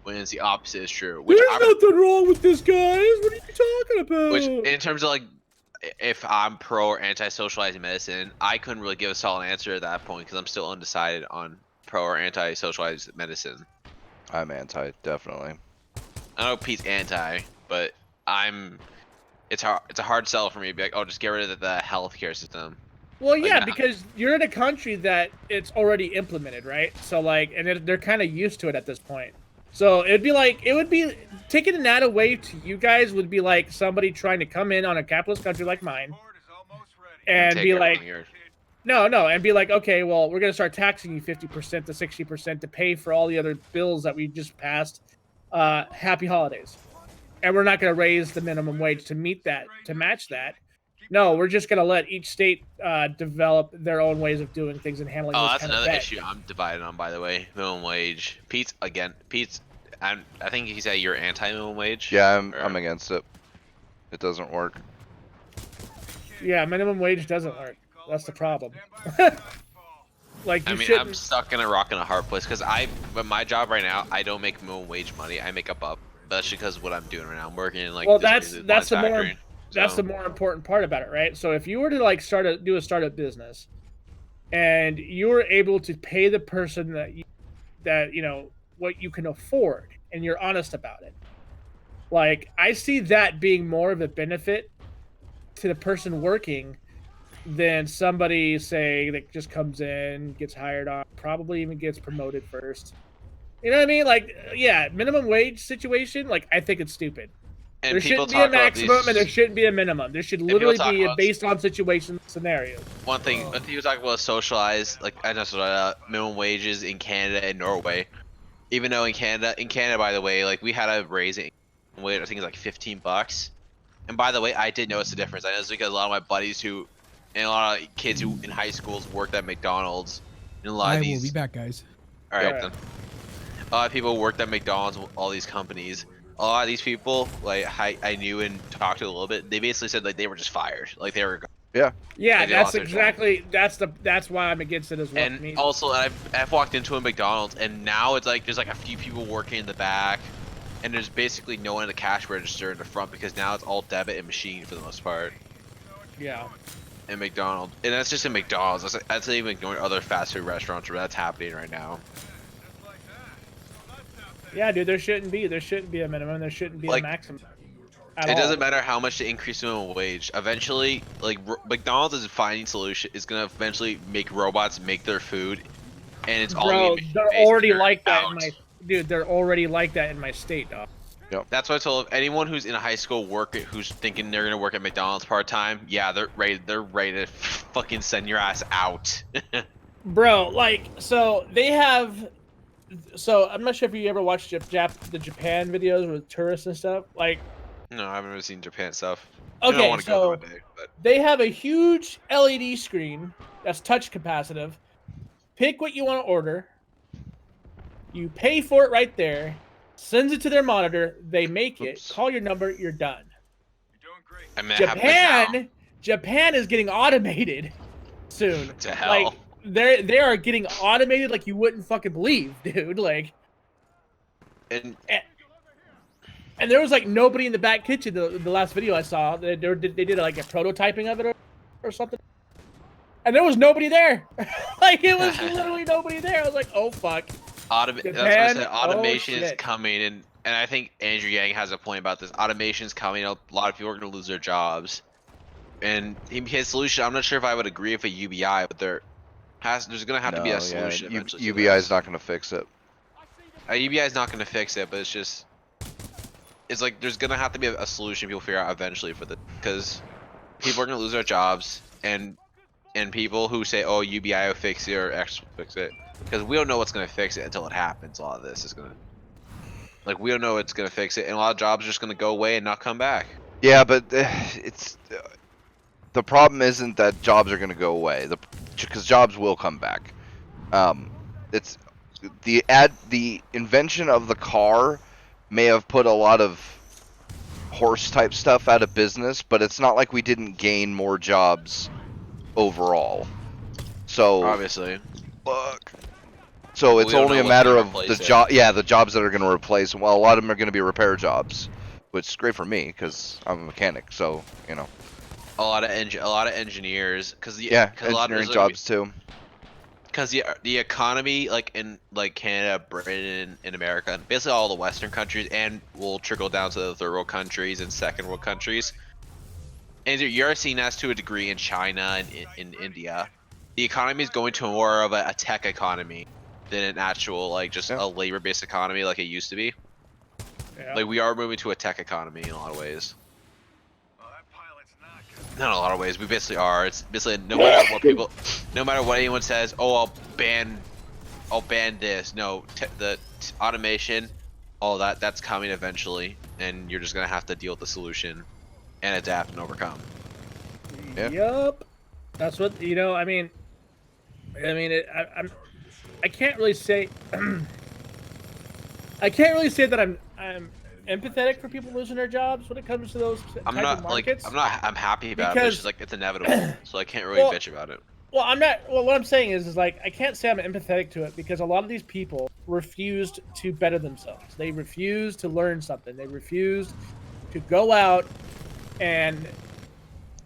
When it's the opposite is true. There's nothing wrong with this, guys. What are you talking about? Which, in terms of like, if I'm pro or anti-socialized medicine, I couldn't really give a solid answer at that point because I'm still undecided on pro or anti-socialized medicine. I'm anti, definitely. I know Pete's anti, but it's a hard sell for me to be like, oh, just get rid of the healthcare system. Well, yeah, because you're in a country that it's already implemented, right? So like, and they're kind of used to it at this point. So it would be taking that away to you guys would be like somebody trying to come in on a capitalist country like mine, and be like, and be like, okay, well, we're gonna start taxing you 50% to 60% to pay for all the other bills that we just passed. Happy holidays. And we're not going to raise the minimum wage to match that. No, we're just going to let each state develop their own ways of doing things and handling. Oh, that's another issue I'm divided on, by the way. Minimum wage. Pete's, I think he said you're anti-minimum wage. Yeah, I'm against it. It doesn't work. Yeah, minimum wage doesn't work. That's the problem. Like, I'm stuck in a rock and a hard place because with my job right now, I don't make minimum wage money. I make up. That's because of what I'm doing right now. I'm working in like. Well, that's the more important part about it, right? So if you were to like do a startup business, and you were able to pay the person that you know what you can afford, and you're honest about it, like I see that being more of a benefit to the person working than somebody, say, that just comes in, gets hired on, probably even gets promoted first. You know what I mean? Like, yeah, minimum wage situation, like, I think it's stupid. And there shouldn't be a maximum and there shouldn't be a minimum. There should literally be a based on situation scenario. One thing, people talk about socialized, like, I know minimum wages in Canada and Norway. Even though in Canada, by the way, like, we had a raise in wage, I think it's like $15. And by the way, I did notice the difference. I noticed because a lot of my buddies and a lot of kids who in high schools worked at McDonald's. And a lot of these. We'll be back, guys. All right, then. A lot of people worked at McDonald's, all these companies. a lot of these people, like I knew and talked to a little bit, they basically said like they were just fired, like they were. Yeah. Yeah, that's exactly that's why I'm against it as well. And also, I've walked into a McDonald's, and now it's like there's like a few people working in the back, and there's basically no one in the cash register in the front because now it's all debit and machine for the most part. Yeah. In McDonald's, and that's just in McDonald's. That's not even ignoring other fast food restaurants where that's happening right now. Yeah, dude, there shouldn't be a minimum. There shouldn't be a maximum. It doesn't matter how much they increase minimum wage. Eventually, like McDonald's is finding solution is gonna eventually make robots make their food, and it's all. Bro, they're already like that in my dude. They're already like that in my state, dog. Yep. That's why I told anyone who's in a high school who's thinking they're gonna work at McDonald's part time. Yeah, they're ready to fucking send your ass out. Bro, like, so they have. So I'm not sure if you ever watched the Japan videos with tourists and stuff. Like, no, I haven't really seen Japan stuff. Okay, so they have a huge LED screen that's touch capacitive. Pick what you want to order. You pay for it right there. Sends it to their monitor. They make it. Call your number. You're done. You're doing great. Japan is getting automated soon. To hell. Like, they are getting automated like you wouldn't fucking believe, dude. Like, and there was like nobody in the back kitchen. The last video I saw, they did like a prototyping of it or something, and there was nobody there. Like, it was literally nobody there. I was like, oh fuck. That's what I said. Automation is coming, and I think Andrew Yang has a point about this. Automation is coming. A lot of people are going to lose their jobs, and his solution. I'm not sure if I would agree with a UBI, but there's going to have to be a solution. Eventually UBI is not going to fix it. A UBI is not going to fix it, but it's like there's going to have to be a solution people figure out eventually for because people are going to lose their jobs, and people who say, oh, UBI will fix it or X will fix it, because we don't know what's going to fix it until it happens. A lot of this is going to, like, we don't know what's going to fix it, and a lot of jobs are just going to go away and not come back. Yeah, but it's the problem isn't that jobs are going to go away, because jobs will come back. It's the invention of the car may have put a lot of horse type stuff out of business, but it's not like we didn't gain more jobs overall. So obviously, fuck. So it's only a matter of the jobs that are going to replace. Well, a lot of them are going to be repair jobs, which is great for me because I'm a mechanic. So you know, a lot of engineers, because engineering jobs too. Because the economy, like in Canada, Britain, and America, and basically all the Western countries, and will trickle down to the third world countries and second world countries. And you're seeing that to a degree in China and in India. The economy is going to more of a tech economy than an actual a labor-based economy like it used to be. Yeah. Like, we are moving to a tech economy in a lot of ways. Well, that pilot's not good. Not in a lot of ways. We basically are. It's basically no matter what anyone says. Oh, I'll ban this. No, the automation, all that's coming eventually, and you're just gonna have to deal with the solution and adapt and overcome. Yeah. Yup. That's what I mean. I can't really say. I can't really say that I'm empathetic for people losing their jobs when it comes to those type of markets. I'm happy about it. It's just like it's inevitable, so I can't really bitch about it. Well, I'm not. Well, what I'm saying is like I can't say I'm empathetic to it because a lot of these people refused to better themselves. They refused to learn something. They refused to go out and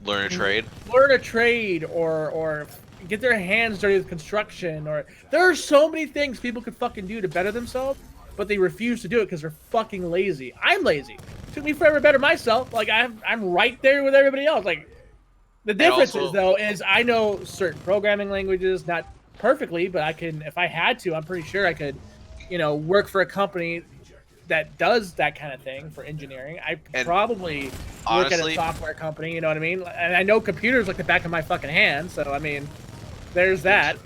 learn a trade. Or get their hands dirty with construction. Or there are so many things people could fucking do to better themselves, but they refuse to do it because they're fucking lazy. I'm lazy. It took me forever to better myself. Like I'm right there with everybody else. Like the difference is I know certain programming languages, not perfectly, but I can, if I had to, I'm pretty sure I could, work for a company that does that kind of thing for engineering. I probably work at a software company, you know what I mean? And I know computers like the back of my fucking hand, so I mean, there's that.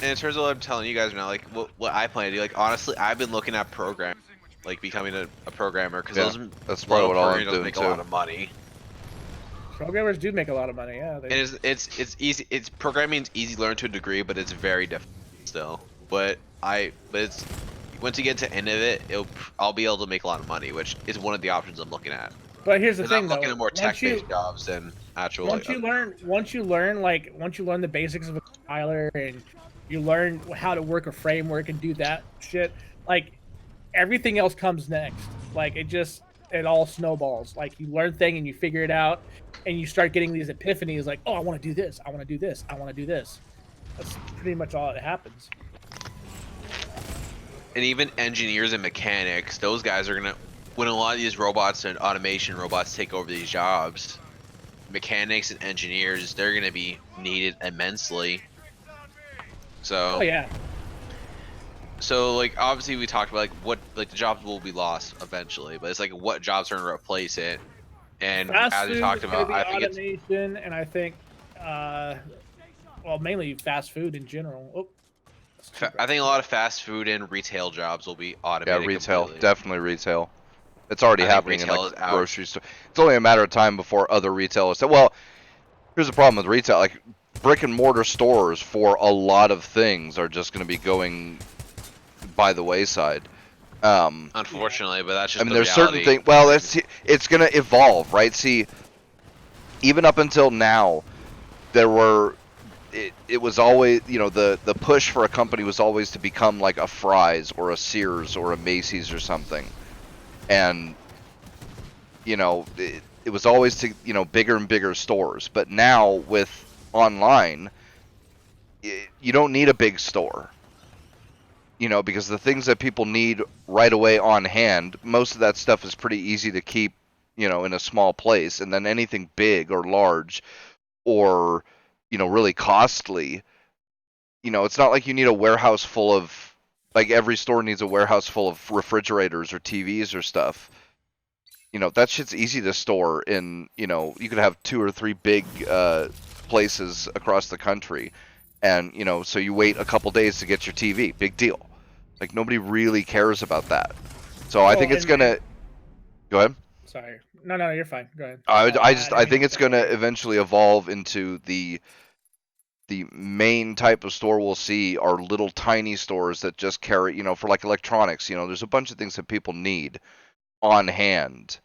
And in terms of what I'm telling you guys now, like what I plan to do, like honestly, I've been looking at like becoming a programmer, because that's probably what I'm doing make too. A lot of money. Programmers do make a lot of money, yeah. And it's easy. It's programming is easy to learn to a degree, but it's very difficult still. But once you get to the end of it, I'll be able to make a lot of money, which is one of the options I'm looking at. But here's the thing, I'm though. looking at more tech-based jobs than actual. Once you learn the basics of a compiler and you learn how to work a framework and do that shit, like everything else comes next. Like it all snowballs. Like you learn thing and you figure it out, and you start getting these epiphanies. Like, oh, I want to do this. I want to do this. I want to do this. That's pretty much all that happens. And even engineers and mechanics, those guys are gonna. When a lot of these robots and automation robots take over these jobs, mechanics and engineers, they're going to be needed immensely. So, oh yeah. So like obviously we talked about the jobs will be lost eventually, but it's like what jobs are going to replace it. And as we talked about, I think automation, and I think well, mainly fast food in general. Oh. I think a lot of fast food and retail jobs will be automated. Yeah, retail, completely. Definitely retail. It's already happening in like grocery store. It's only a matter of time before other retailers say, well, here's the problem with retail. Like brick and mortar stores for a lot of things are just going to be going by the wayside. Unfortunately, but that's just there's certain things. Well, it's going to evolve, right? See, even up until now, there were. It was always, the push for a company was always to become like a Fry's or a Sears or a Macy's or something. And, it was always to, bigger and bigger stores. But now with online, you don't need a big store. Because the things that people need right away on hand, most of that stuff is pretty easy to keep, in a small place. And then anything big or large or, really costly, it's not like you need a warehouse full of, like every store needs a warehouse full of refrigerators or TVs or stuff. That shit's easy to store in, you could have 2 or 3 big places across the country. And, so you wait a couple days to get your TV. Big deal. Like, nobody really cares about that. So I think it's going to... Go ahead. Sorry. No, you're fine. Go ahead. I think it's going to eventually evolve into the main type of store we'll see are little tiny stores that just carry, for like electronics, there's a bunch of things that people need on hand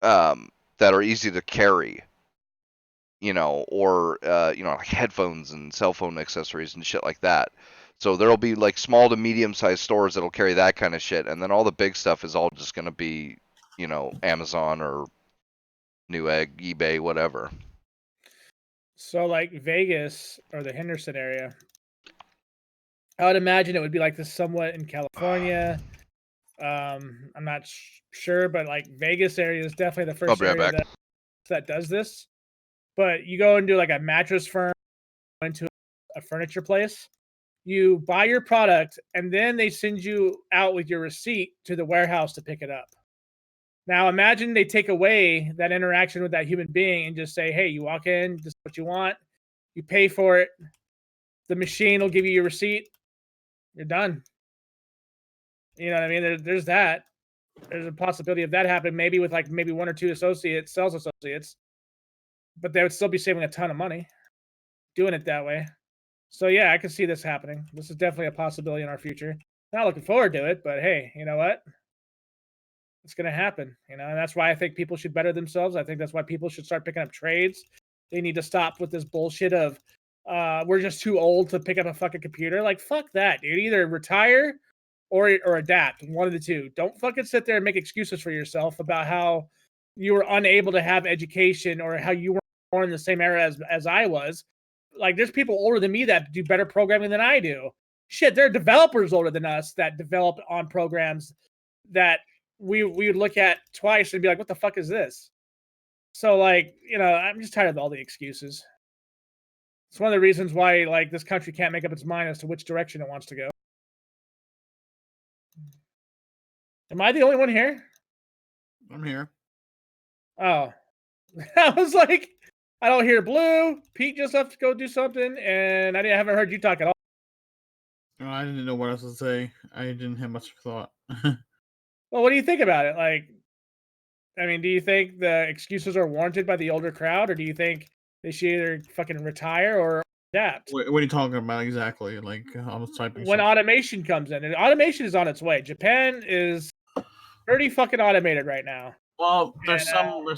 that are easy to carry, or like headphones and cell phone accessories and shit like that. So there'll be like small to medium sized stores that'll carry that kind of shit, and then all the big stuff is all just going to be, Amazon or Newegg, eBay, whatever. So like Vegas or the Henderson area, I would imagine it would be like this somewhat in California. I'm not sure, but like Vegas area is definitely the first area that does this. But you go into like a mattress firm, into a furniture place, you buy your product, and then they send you out with your receipt to the warehouse to pick it up. Now imagine they take away that interaction with that human being and just say, hey, you walk in, this is what you want, you pay for it, the machine will give you your receipt, you're done. You know what I mean? There's that. There's a possibility of that happening, maybe with like maybe 1 or 2 sales associates, but they would still be saving a ton of money doing it that way. So yeah, I can see this happening. This is definitely a possibility in our future. Not looking forward to it, but hey, you know what? It's going to happen, and that's why I think people should better themselves. I think that's why people should start picking up trades. They need to stop with this bullshit of we're just too old to pick up a fucking computer. Like, fuck that, dude. Either retire or adapt. One of the two. Don't fucking sit there and make excuses for yourself about how you were unable to have education or how you weren't born in the same era as I was. Like, there's people older than me that do better programming than I do. Shit, there are developers older than us that developed on programs that we would look at twice and be like, what the fuck is this? So like, I'm just tired of all the excuses. It's one of the reasons why like this country can't make up its mind as to which direction it wants to go. Am I the only one here? I'm here. Oh. I was like, I don't hear Blue. Pete just left to go do something, and I haven't heard you talk at all. No, I didn't know what else to say. I didn't have much thought. Well, what do you think about it? Like, I mean, do you think the excuses are warranted by the older crowd, or do you think they should either fucking retire or adapt. What are you talking about exactly? Like, I was typing. When automation comes in, and automation is on its way. Japan is pretty fucking automated right now. Well, there's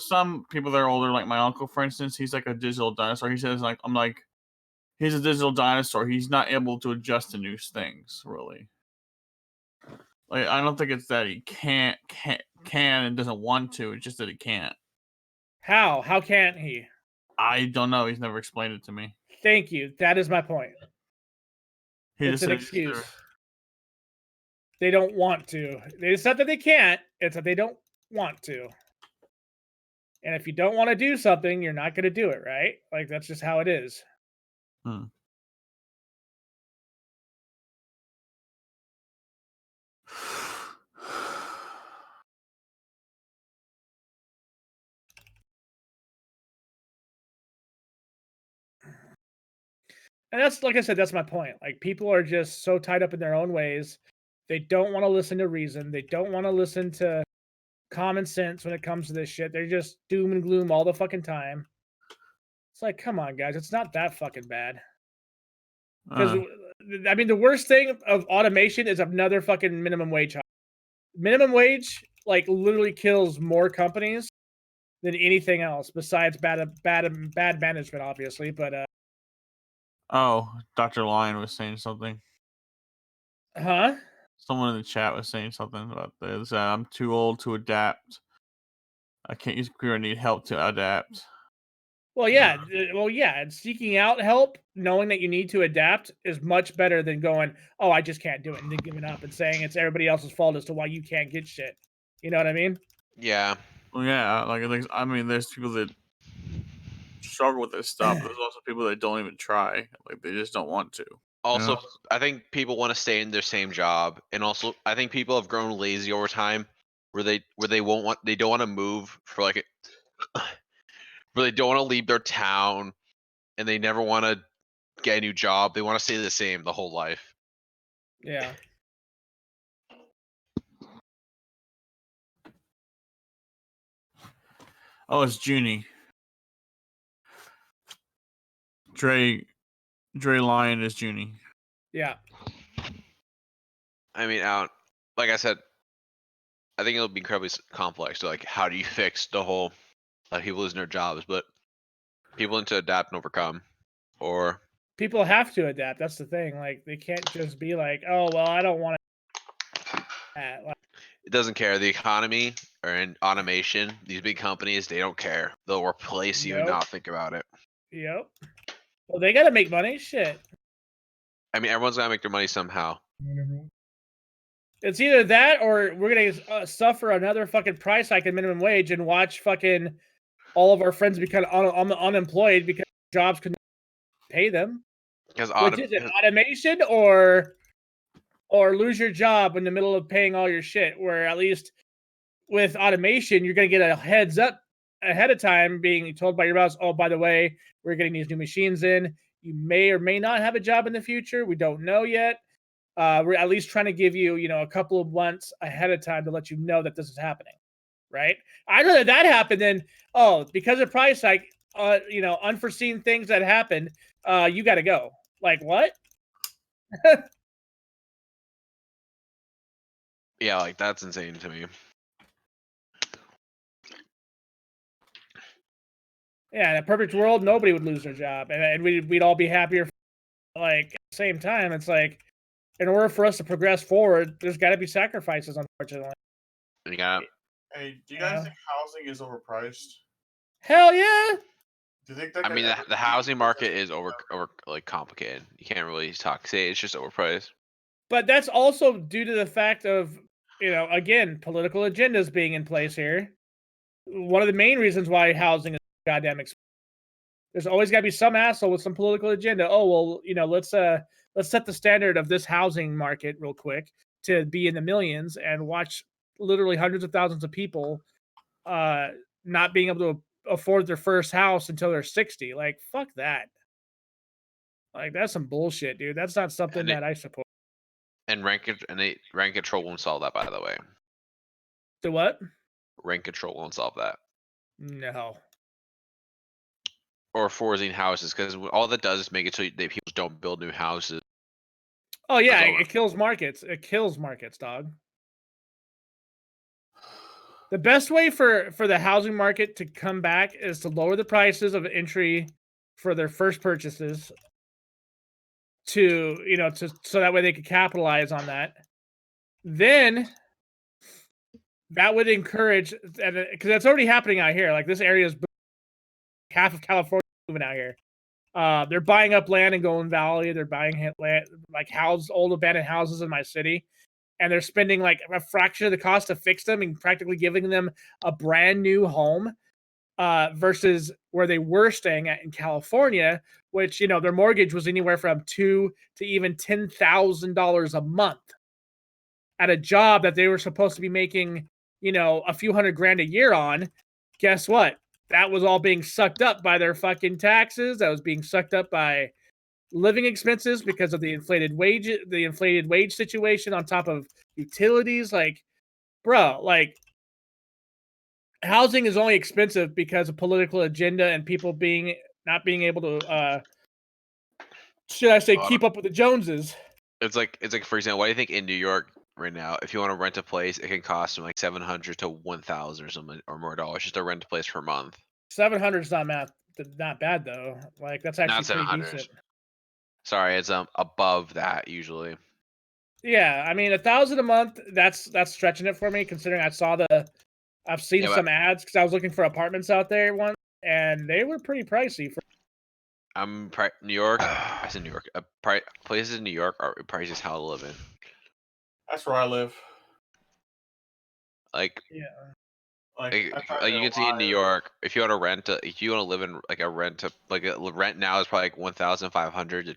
some people that are older, like my uncle, for instance. He's like a digital dinosaur. He says, like, I'm like, he's a digital dinosaur. He's not able to adjust to new things, really. Like, I don't think it's that he can and doesn't want to. It's just that he can't. How? How can't he? I don't know. He's never explained it to me. Thank you. That is my point. It's an excuse. They don't want to. It's not that they can't. It's that they don't want to. And if you don't want to do something, you're not going to do it, right? Like, that's just how it is. Hmm. And that's, like I said, that's my point. Like, people are just so tied up in their own ways. They don't want to listen to reason. They don't want to listen to common sense when it comes to this shit. They're just doom and gloom all the fucking time. It's like, come on, guys. It's not that fucking bad. Because, I mean, the worst thing of automation is another fucking minimum wage. Minimum wage, like, literally kills more companies than anything else besides bad management, obviously. But oh, Dr. Lion was saying something. Huh? Someone in the chat was saying something about this. I'm too old to adapt. I can't use a computer. I need help to adapt. Well, yeah. And seeking out help, knowing that you need to adapt, is much better than going, "Oh, I just can't do it," and then giving up and saying it's everybody else's fault as to why you can't get shit. You know what I mean? Yeah. Well, yeah. Like, I mean, there's people that struggle with this stuff. There's also people that don't even try. Like, they just don't want to. Also, you know? I think people want to stay in their same job, and also I think people have grown lazy over time, where they don't want to move for like where they don't want to leave their town, and they never want to get a new job. They want to stay the same the whole life. Yeah. Oh, it's Junie. Dre Lion is Junie. Yeah. I mean, like I said, I think it'll be incredibly complex. So, like, how do you fix the whole people losing their jobs? But people need to adapt and overcome, or people have to adapt. That's the thing. Like, they can't just be like, "Oh, well, I don't want to." Like, it doesn't care. The economy or in automation, these big companies, they don't care. They'll replace you and not think about it. Yep. Well, they gotta make money. Shit. I mean, everyone's gotta make their money somehow. It's either that or we're gonna suffer another fucking price hike in minimum wage and watch fucking all of our friends become unemployed because jobs couldn't pay them. Because which is it, automation or lose your job in the middle of paying all your shit? Where at least with automation, you're gonna get a heads up ahead of time, being told by your boss, "Oh, by the way, we're getting these new machines in. You may or may not have a job in the future. We don't know yet." We're at least trying to give you, a couple of months ahead of time to let you know that this is happening, right? I'd rather that happen than, because of price hike, unforeseen things that happened, you got to go. Like, what? Yeah, like, that's insane to me. Yeah, in a perfect world, nobody would lose their job, and we'd all be happier. Like, at the same time, it's like, in order for us to progress forward, there's got to be sacrifices, unfortunately. Yeah. Hey, do you guys think housing is overpriced? Hell yeah! Do you think that? I mean, the housing market is over like complicated. You can't really say it's just overpriced. But that's also due to the fact of, again, political agendas being in place here. One of the main reasons why housing is goddamn expensive. There's always got to be some asshole with some political agenda. Oh, well, let's set the standard of this housing market real quick to be in the millions, and watch literally hundreds of thousands of people not being able to afford their first house until they're 60. Like, fuck that. Like, that's some bullshit, dude. That's not something that I support. And rent control won't solve that, by the way. The what? Rent control won't solve that. No. or forcing houses, because all that does is make it so that people don't build new houses. Oh yeah, it kills markets. It kills markets, dog. The best way for the housing market to come back is to lower the prices of entry for their first purchases to, you know, so that way they could capitalize on that. Then that would encourage, because that's already happening out here. Like this area is half of California moving out here. They're buying up land in Golden Valley. They're buying land, like old abandoned houses in my city, and they're spending like a fraction of the cost to fix them and practically giving them a brand new home. Versus where they were staying at in California, which, you know, their mortgage was anywhere from $2,000 to even $10,000 a month at a job that they were supposed to be making, you know, a few $100,000 a year on. Guess what? That was all being sucked up by their fucking taxes. That was being sucked up by living expenses because of the inflated wage situation on top of utilities. Like, bro, like, housing is only expensive because of political agenda and people not being able to, should I say, keep up with the Joneses. It's like for example, what do you think in New York right now? If you want to rent a place, it can cost them like $700 to $1,000 or something or more dollars just to rent a place per month. 700 is not bad though. Like that's actually pretty decent. Sorry, it's above that usually. Yeah, I mean 1,000 a month. That's stretching it for me, considering I've seen some ads because I was looking for apartments out there once, and they were pretty pricey. New York. I said New York. Places in New York are pricey how to live in. That's where I live. Like, yeah. Like you can see in New York, if you want to rent, if you want to live in like a rent now is probably like 1,500 to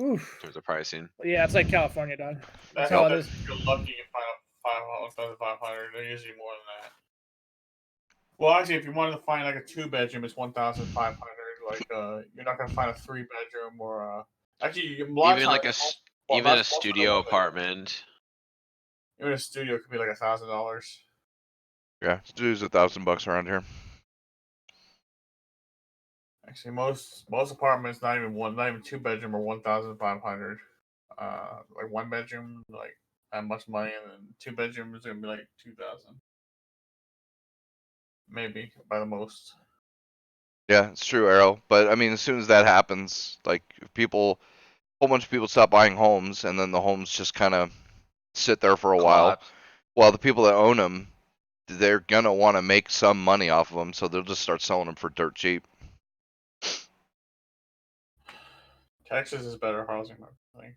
Oof. in terms of pricing. Yeah, it's like California, dog. That's how it is. If you're lucky, you find 1,500. They're usually more than that. Well, actually, if you wanted to find like a 2-bedroom, it's 1,500. Like, you're not gonna find a 3-bedroom or actually even like a studio apartment. Even a studio could be like $1,000. Yeah, studio's $1,000 around here. Actually, most apartments not even 2-bedroom or 1,500. Like 1-bedroom, like that much money, and then 2-bedroom is gonna be like 2,000, maybe by the most. Yeah, it's true, Arrow. But I mean, as soon as that happens, like a whole bunch of people stop buying homes, and then the homes just kind of sit there for a while. While the people that own them, they're gonna want to make some money off of them, so they'll just start selling them for dirt cheap. Texas is better housing market, I think.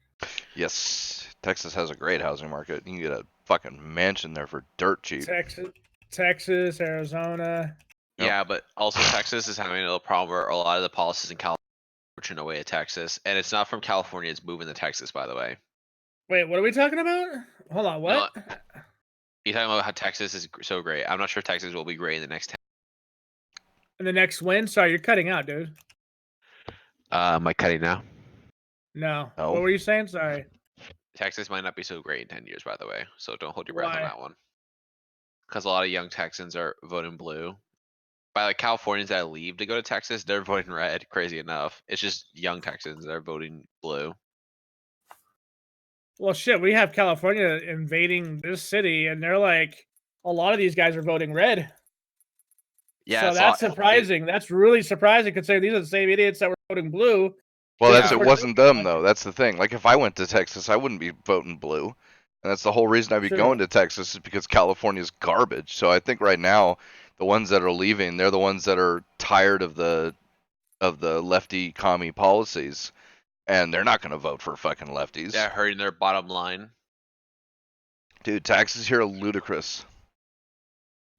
Yes, Texas has a great housing market. You can get a fucking mansion there for dirt cheap. Texas, Arizona. Yep. Yeah, but also Texas is having a little problem where a lot of the policies in California are pushing away at Texas, and it's not from California; it's moving to Texas. By the way. Wait, what are we talking about? Hold on, what? No, you're talking about how Texas is so great. I'm not sure Texas will be great in the next 10. In the next win? Sorry, you're cutting out, dude. Am I cutting now? No. What were you saying? Sorry. Texas might not be so great in 10 years, by the way. So don't hold your breath on that one. Because a lot of young Texans are voting blue. By like Californians that leave to go to Texas, they're voting red. Crazy enough. It's just young Texans that are voting blue. Well, shit, we have California invading this city, and they're like, a lot of these guys are voting red. Yeah, so that's surprising. That's really surprising considering these are the same idiots that were voting blue. Well, it wasn't them though. That's the thing. Like if I went to Texas, I wouldn't be voting blue, and that's the whole reason I'd be going to Texas is because California's garbage. So I think right now the ones that are leaving, they're the ones that are tired of the lefty commie policies, and they're not going to vote for fucking lefties. Yeah, hurting their bottom line. Dude, taxes here are ludicrous.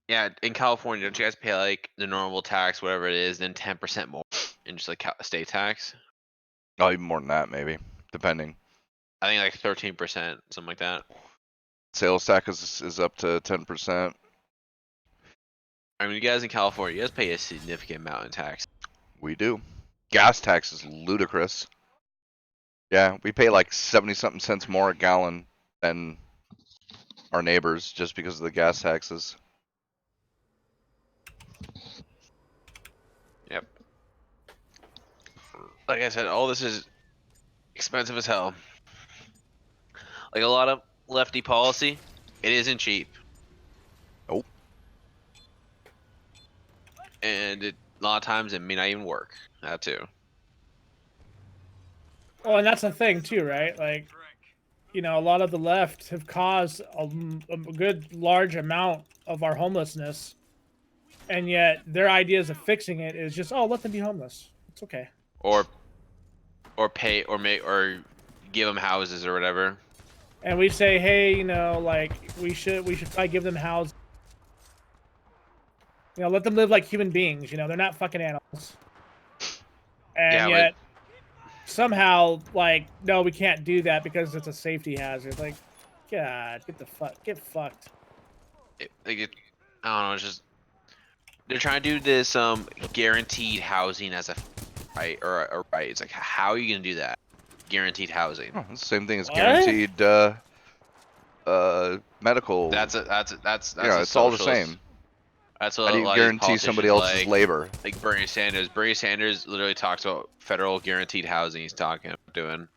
Yeah, in California, don't you guys pay like the normal tax, whatever it is, then 10% more in just like state tax? Oh, even more than that, maybe, depending. I think like 13%, something like that. Sales tax is up to 10%. I mean, you guys in California, you guys pay a significant amount in tax. We do. Gas tax is ludicrous. Yeah, we pay like 70-something cents more a gallon than our neighbors just because of the gas taxes. Yep. like I said, all this is expensive as hell. Like a lot of lefty policy, it isn't cheap. Nope. And a lot of times it may not even work. That too. Oh, and that's the thing too, right? Like, you know, a lot of the left have caused a good large amount of our homelessness, and yet their ideas of fixing it is just, oh, let them be homeless. It's okay. Or pay or give them houses or whatever. And we say, hey, you know, like we should probably give them houses. You know, let them live like human beings. You know, they're not fucking animals. And yet, somehow, like, no, we can't do that because it's a safety hazard. Like, God, get fucked. I don't know. It's just they're trying to do this guaranteed housing as a right or a right. It's like, how are you gonna do that? Guaranteed housing. Oh, it's the same thing as guaranteed medical. That's yeah, it's all the same. That's what how do you guarantee somebody else's labor? Like Bernie Sanders. Bernie Sanders literally talks about federal guaranteed housing. He's doing.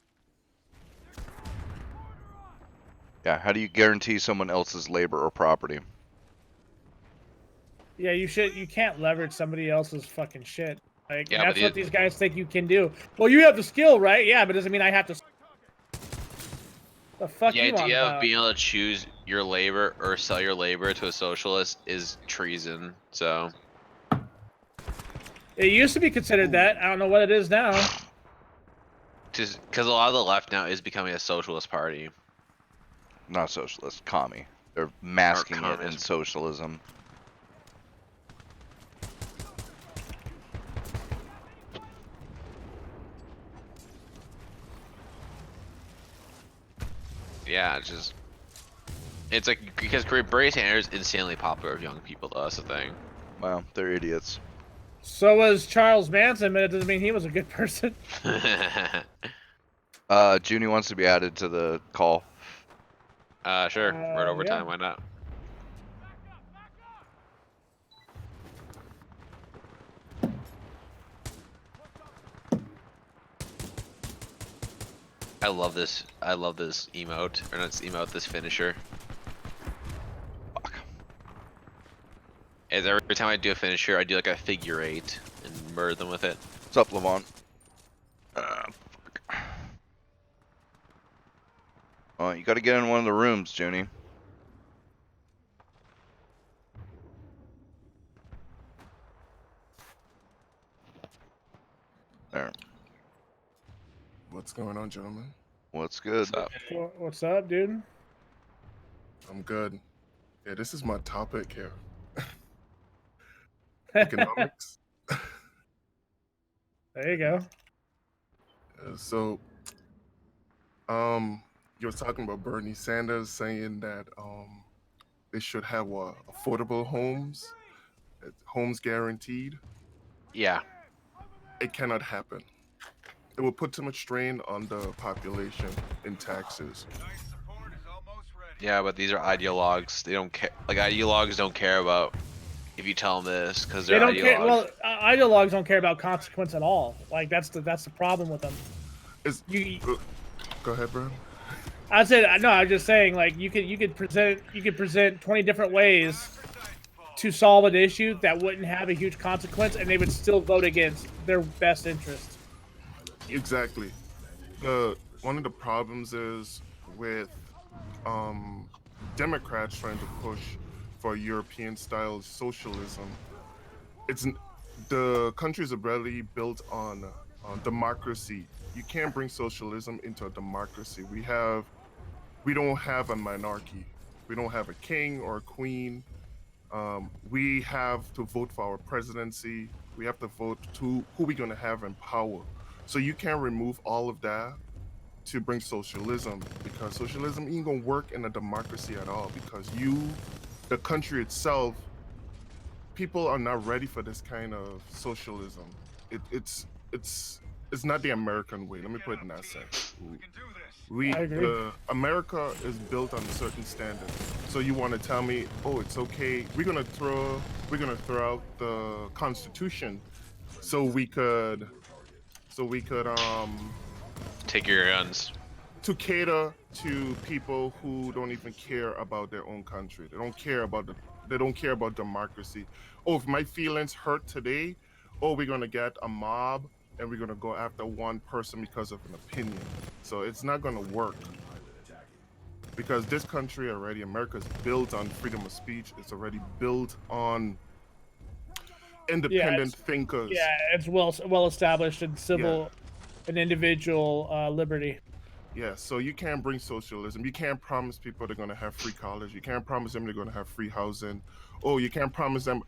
Yeah, how do you guarantee someone else's labor or property? Yeah, you can't leverage somebody else's fucking shit. Like, yeah, that's what these guys think you can do. Well, you have the skill, right? Yeah, but it doesn't mean I have to. The fuck the idea of being able to choose your labor or sell your labor to a socialist is treason. So it used to be considered that. I don't know what it is now. Just because a lot of the left now is becoming a socialist party. Not socialist, commie. They're masking it in socialism. Yeah, it's like because Bernie Sanders is insanely popular with young people. Though, that's the thing. Well, they're idiots. So was Charles Manson, but it doesn't mean he was a good person. Junie wants to be added to the call. Sure. We're at overtime. Yeah. Why not? I love this emote, or not this emote, this finisher. Fuck. And every time I do a finisher, I do like a figure 8 and murder them with it. What's up, Levon? Oh, you gotta get in one of the rooms, Junie. There. What's going on, gentlemen? What's good? What's up, dude? I'm good. Yeah, this is my topic here. Economics. There you go. So, you were talking about Bernie Sanders saying that they should have affordable homes, homes guaranteed. Yeah. It cannot happen. It will put too much strain on the population in taxes. Yeah, but these are ideologues. They don't care. Like, ideologues don't care about if you tell them this because they don't care. Well, ideologues don't care about consequence at all. Like, that's the problem with them. Go ahead, bro. I said no. I was just saying, like, you could present 20 different ways to solve an issue that wouldn't have a huge consequence, and they would still vote against their best interest. Exactly. One of the problems is with Democrats trying to push for European-style socialism. The countries are really built on democracy. You can't bring socialism into a democracy. We don't have a monarchy. We don't have a king or a queen. We have to vote for our presidency. We have to vote to who we're going to have in power. So you can't remove all of that to bring socialism, because socialism ain't gonna work in a democracy at all, because the country itself, people are not ready for this kind of socialism. It's not the American way. Let me put it in that sense. America is built on a certain standard. So you want to tell me, oh, it's okay. We're gonna throw out the Constitution so we could so we could take your guns. To cater to people who don't even care about their own country. They don't care about democracy. Oh, if my feelings hurt today, we're gonna get a mob and we're gonna go after one person because of an opinion. So it's not gonna work. Because this country already, America's built on freedom of speech. It's already built on independent thinkers. Yeah, it's well established in civil and individual liberty. Yeah, so you can't bring socialism. You can't promise people they're going to have free college. You can't promise them they're going to have free housing. Oh, you can't promise them,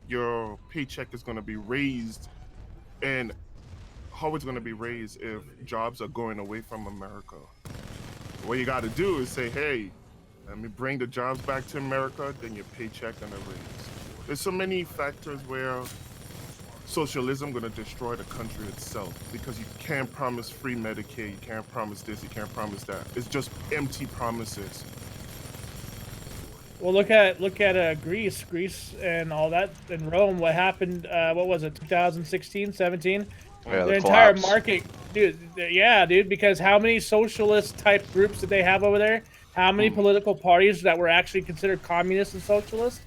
your paycheck is going to be raised. And how it's going to be raised if jobs are going away from America? What you got to do is say, hey, let me bring the jobs back to America, then your paycheck going to raise. There's so many factors where socialism going to destroy the country itself because you can't promise free Medicaid, you can't promise this, you can't promise that. It's just empty promises. Well, look at Greece and all that in Rome. What happened? What was it? 2016, 17. Yeah, the entire market, dude. Yeah, dude. Because how many socialist type groups did they have over there? How many political parties that were actually considered communist and socialist?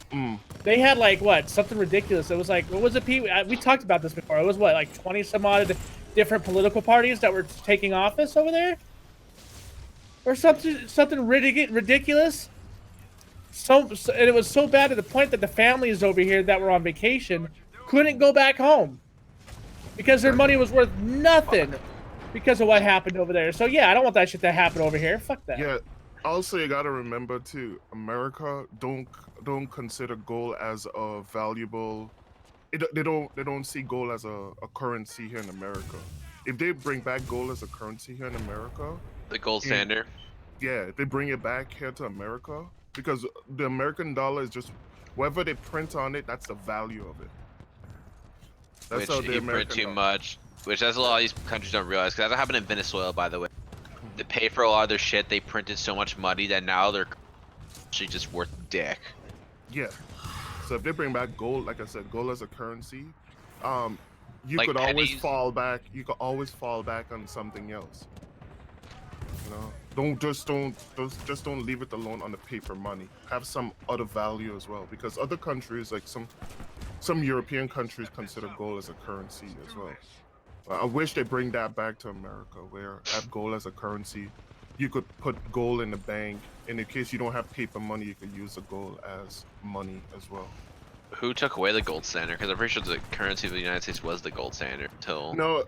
They had like what? Something ridiculous. It was like, what was it, Pete? We talked about this before. It was what, like 20 some odd different political parties that were taking office over there, or something ridiculous. And it was so bad to the point that the families over here that were on vacation couldn't go back home because their money was worth nothing because of what happened over there. So yeah, I don't want that shit to happen over here. Fuck that. Yeah. Also, you gotta remember too, America don't consider gold as a valuable. They don't see gold as a currency here in America. If they bring back gold as a currency here in America, the gold standard. Yeah, if they bring it back here to America, because the American dollar is just whatever they print on it, that's the value of it. That's how the American print too much, which that's a lot of these countries don't realize. Because that happened in Venezuela, by the way. To pay for a lot of their shit, they printed so much money that now they're actually just worth dick. Yeah. So if they bring back gold, like I said, gold as a currency, you like could pennies. always fall back. You could always fall back on something else. You know, don't leave it alone on the paper money. Have some other value as well, because other countries, like some European countries, consider gold as a currency as well. I wish they bring that back to America, where have gold as a currency. You could put gold in the bank, and in case you don't have paper money, you could use the gold as money as well. Who took away the gold standard? Because I'm pretty sure the currency of the United States was the gold standard until. No,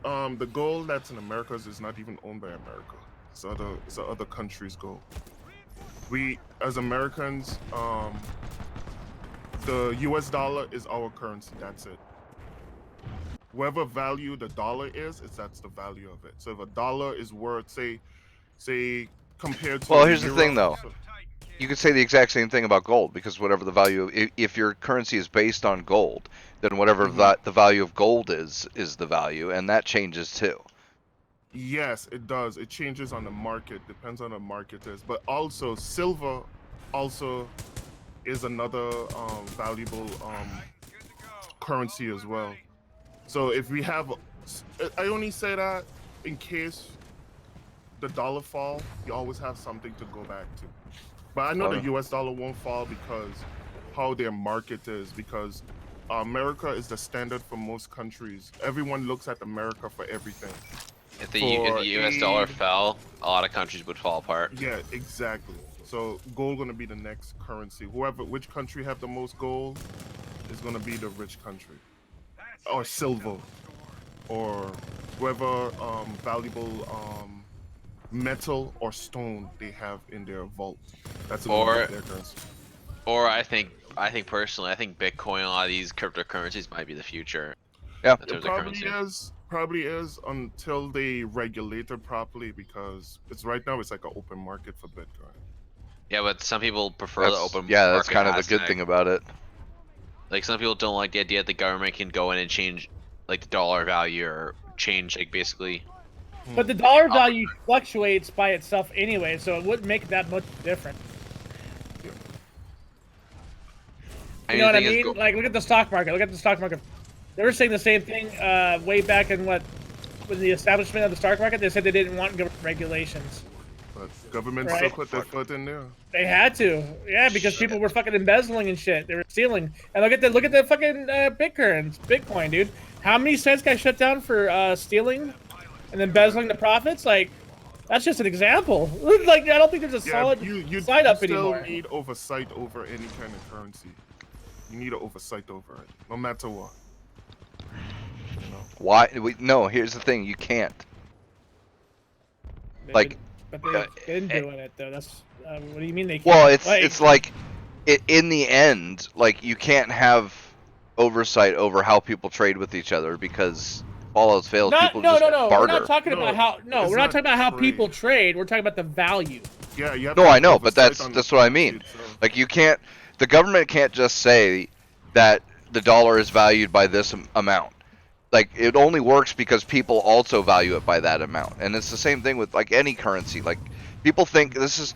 the gold that's in America is not even owned by America. It's other countries' gold. We, as Americans, the U.S. dollar is our currency. That's it. Whatever value the dollar is, that's the value of it. So if a dollar is worth, say compared to. Well, here's the thing, though. You could say the exact same thing about gold, because whatever the value, if your currency is based on gold, then whatever the value of gold is the value, and that changes too. Yes, it does. It changes on the market. Depends on the market is, but also silver, also is another valuable currency as well. So if we have, I only say that in case the dollar fall, you always have something to go back to. But I know the US dollar won't fall because how their market is, because America is the standard for most countries. Everyone looks at America for everything. If the US dollar fell, a lot of countries would fall apart. Yeah, exactly. So gold gonna be the next currency. Which country have the most gold is gonna be the rich country. Or silver, or whoever valuable metal or stone they have in their vault. That's their currency. Or I think personally, I think Bitcoin, a lot of these cryptocurrencies might be the future. Yeah, it probably is until they regulate it properly, because right now it's like an open market for Bitcoin. Yeah, but some people prefer the open market. Yeah, that's kind of the good thing about it. Like, some people don't like the idea that the government can go in and change, like, the dollar value, or change, like, basically. But the dollar value fluctuates by itself anyway, so it wouldn't make that much different. You know what I mean? Like, look at the stock market. Look at the stock market. They were saying the same thing way back in when the establishment of the stock market. They said they didn't want government regulations. But government still put their foot in there. They had to, yeah, because people were fucking embezzling and shit. They were stealing. And look at the fucking Bitcoin, dude. How many cents got shut down for stealing and embezzling the profits? Like, that's just an example. Like, I don't think there's a solid side up anymore. You still need oversight over any kind of currency. You need an oversight over it, no matter what. You know? Why? No, here's the thing. You can't. Like, but they've been doing it though. That's what do you mean they can't? Well, it's like in the end, like you can't have oversight over how people trade with each other because all else fails. People just barter. We're not talking about how. No, we're not talking about how people trade. We're talking about the value. Yeah, you have no, I know, but that's what I mean. Like you can't. The government can't just say that the dollar is valued by this amount. Like it only works because people also value it by that amount, and it's the same thing with like any currency. Like people think this is,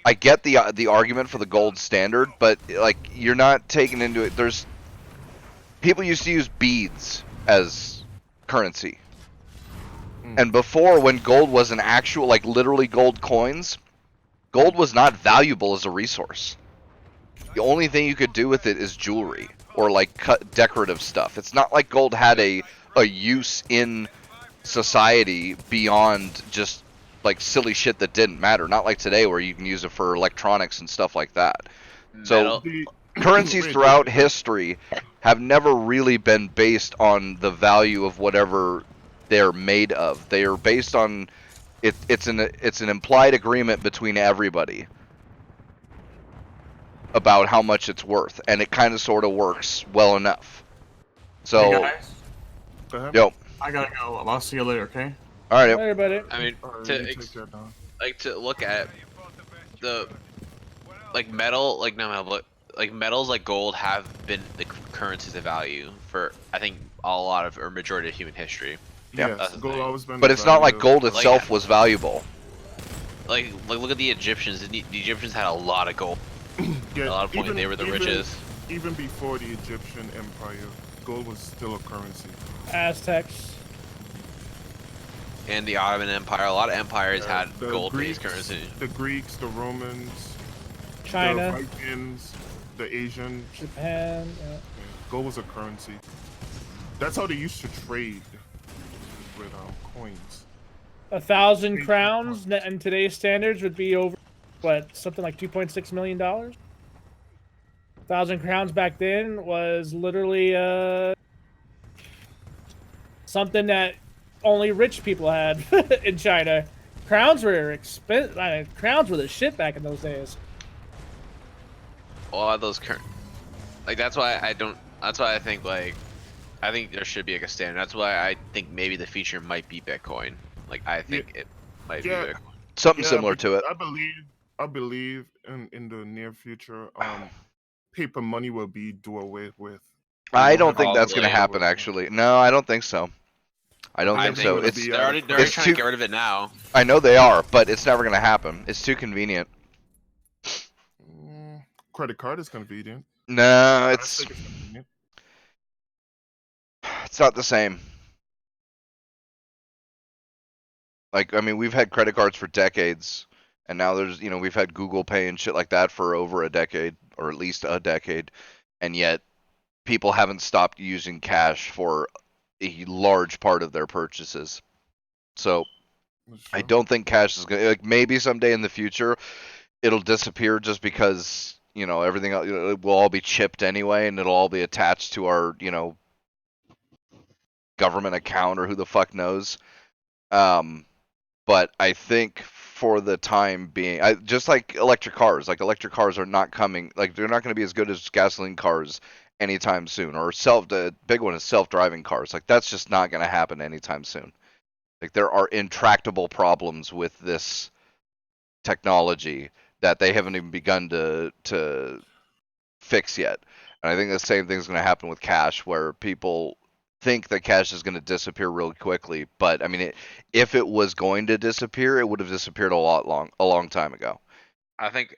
I get the argument for the gold standard, but like you're not taking into it. There's people used to use beads as currency, and before when gold was an actual like literally gold coins, gold was not valuable as a resource. The only thing you could do with it is jewelry or like cut decorative stuff. It's not like gold had a use in society beyond just like silly shit that didn't matter. Not like today where you can use it for electronics and stuff like that. So currencies throughout history have never really been based on the value of whatever they're made of. They are based on it's an implied agreement between everybody about how much it's worth, and it kind of sort of works well enough. So, hey guys. Yo, I gotta go. I'll see you later, okay? All right. Everybody. I mean, to look at the like metal, like not metal, but like metals like gold have been the currencies of value for I think a lot of or majority of human history. Yeah, gold always been. But it's not like gold itself was valuable. Like look at the Egyptians. The Egyptians had a lot of gold. Yeah, a lot of points they were the richest. Even before the Egyptian Empire, gold was still a currency. Aztecs. And the Ottoman Empire, a lot of empires had gold-based currency. The Greeks, the Romans, China, the Vikings, the Asians, Japan. Yeah. Gold was a currency. That's how they used to trade with coins. 1,000 crowns in today's standards would be over, what, something like $2.6 million? 1,000 crowns back then was literally something that only rich people had in China. Crowns were expensive. Crowns were the shit back in those days. A lot of those like that's why I don't. That's why I think I think there should be like a standard. That's why I think maybe the feature might be Bitcoin. Like I think it might be Bitcoin. Something similar to it. I believe in the near future, paper money will be do away with. I don't think that's gonna happen. Actually, no, I don't think so. I don't think so. They're already trying to get rid of it now. I know they are, but it's never gonna happen. It's too convenient. Credit card is convenient. No, it's not the same. Like, I mean, we've had credit cards for decades, and now there's, we've had Google Pay and shit like that for over a decade, or at least a decade, and yet people haven't stopped using cash for a large part of their purchases. So I don't think cash is gonna, like, maybe someday in the future it'll disappear just because everything else, it will all be chipped anyway, and it'll all be attached to our government account or who the fuck knows. But I think for the time being, just like electric cars are not coming, like they're not going to be as good as gasoline cars anytime soon, or the big one is self-driving cars. Like that's just not going to happen anytime soon. Like there are intractable problems with this technology that they haven't even begun to fix yet. And I think the same thing is going to happen with cash, where people think that cash is going to disappear really quickly. But I mean, if it was going to disappear, it would have disappeared a long time ago. I think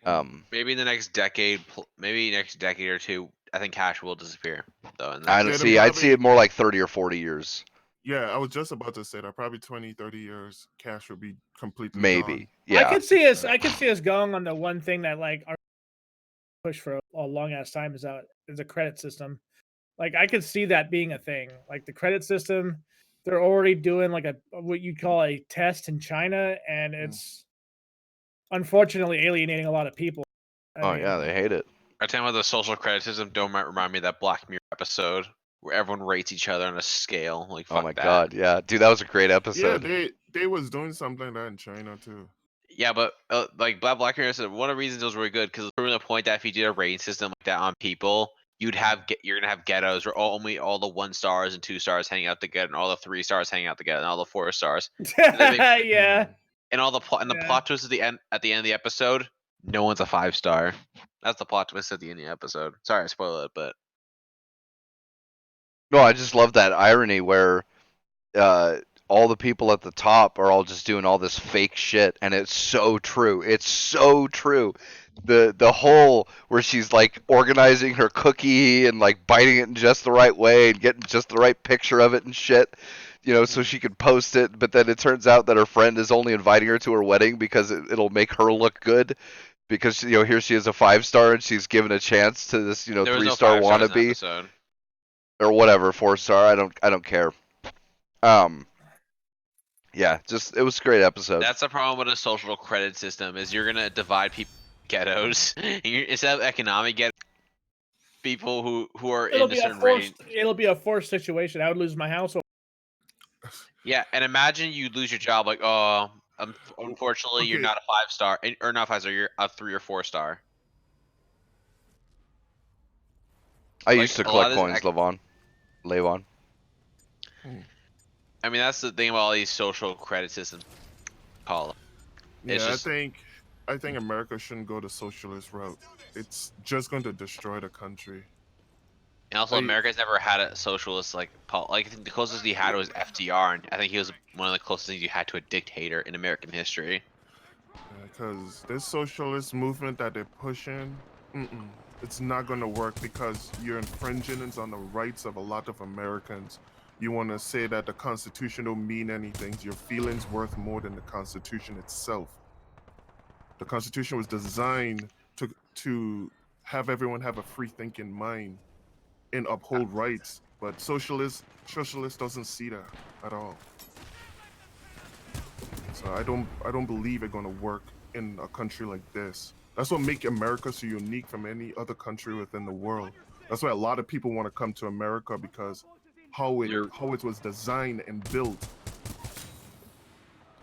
maybe in the next decade, or two, I think cash will disappear though. I don't see. I'd see it more like 30 or 40 years. Yeah, I was just about to say that. Probably 20, 30 years, cash will be completely maybe. gone. Yeah, I could see us going on the one thing that like our push for a long ass time is a credit system. Like I could see that being a thing. Like the credit system, they're already doing like what you call a test in China, and it's unfortunately alienating a lot of people. I mean, yeah, they hate it. I tell you about the social credit system. Don't remind me of that Black Mirror episode where everyone rates each other on a scale. Like, fuck oh my that. god, yeah, dude, that was a great episode. Yeah, they was doing something like that in China too. Yeah, but like Black Mirror said, one of the reasons it was really good because it's proving the point that if you did a rating system like that on people, you're gonna have ghettos where only all the 1 stars and 2 stars hang out together, and all the 3 stars hang out together, and all the 4 stars. Yeah. And all the plot twist at the end of the episode, no one's a 5-star. That's the plot twist at the end of the episode. Sorry, I spoiled it, but no, I just love that irony where all the people at the top are all just doing all this fake shit, and it's so true. It's so true. The whole where she's like organizing her cookie and like biting it in just the right way and getting just the right picture of it and shit, you know, so she could post it. But then it turns out that her friend is only inviting her to her wedding because it'll make her look good. Because, you know, here she is a 5-star and she's given a chance to this, you know, 3-star wannabe or whatever, 4-star. I don't care. Yeah, just it was a great episode. That's the problem with a social credit system is you're gonna divide people ghettos instead of economic ghettos. People who are in a certain range. It'll be a forced situation. I would lose my house. Yeah, and imagine you lose your job. Like, oh, unfortunately, you're not a 5-star, or not 5-star. You're a 3 or 4-star. I used to collect coins, Levon. I mean, that's the thing about all these social credit systems. Yeah, I think America shouldn't go the socialist route. It's just going to destroy the country. And also, America's never had a socialist like I think the closest he had was FDR, and I think he was one of the closest things you had to a dictator in American history. Because this socialist movement that they're pushing, it's not going to work because you're infringing on the rights of a lot of Americans. You want to say that the Constitution don't mean anything. Your feelings worth more than the Constitution itself. The Constitution was designed to have everyone have a free-thinking mind and uphold rights, but socialist doesn't see that at all. So I don't believe it's gonna work in a country like this. That's what makes America so unique from any other country within the world. That's why a lot of people want to come to America because how it was designed and built.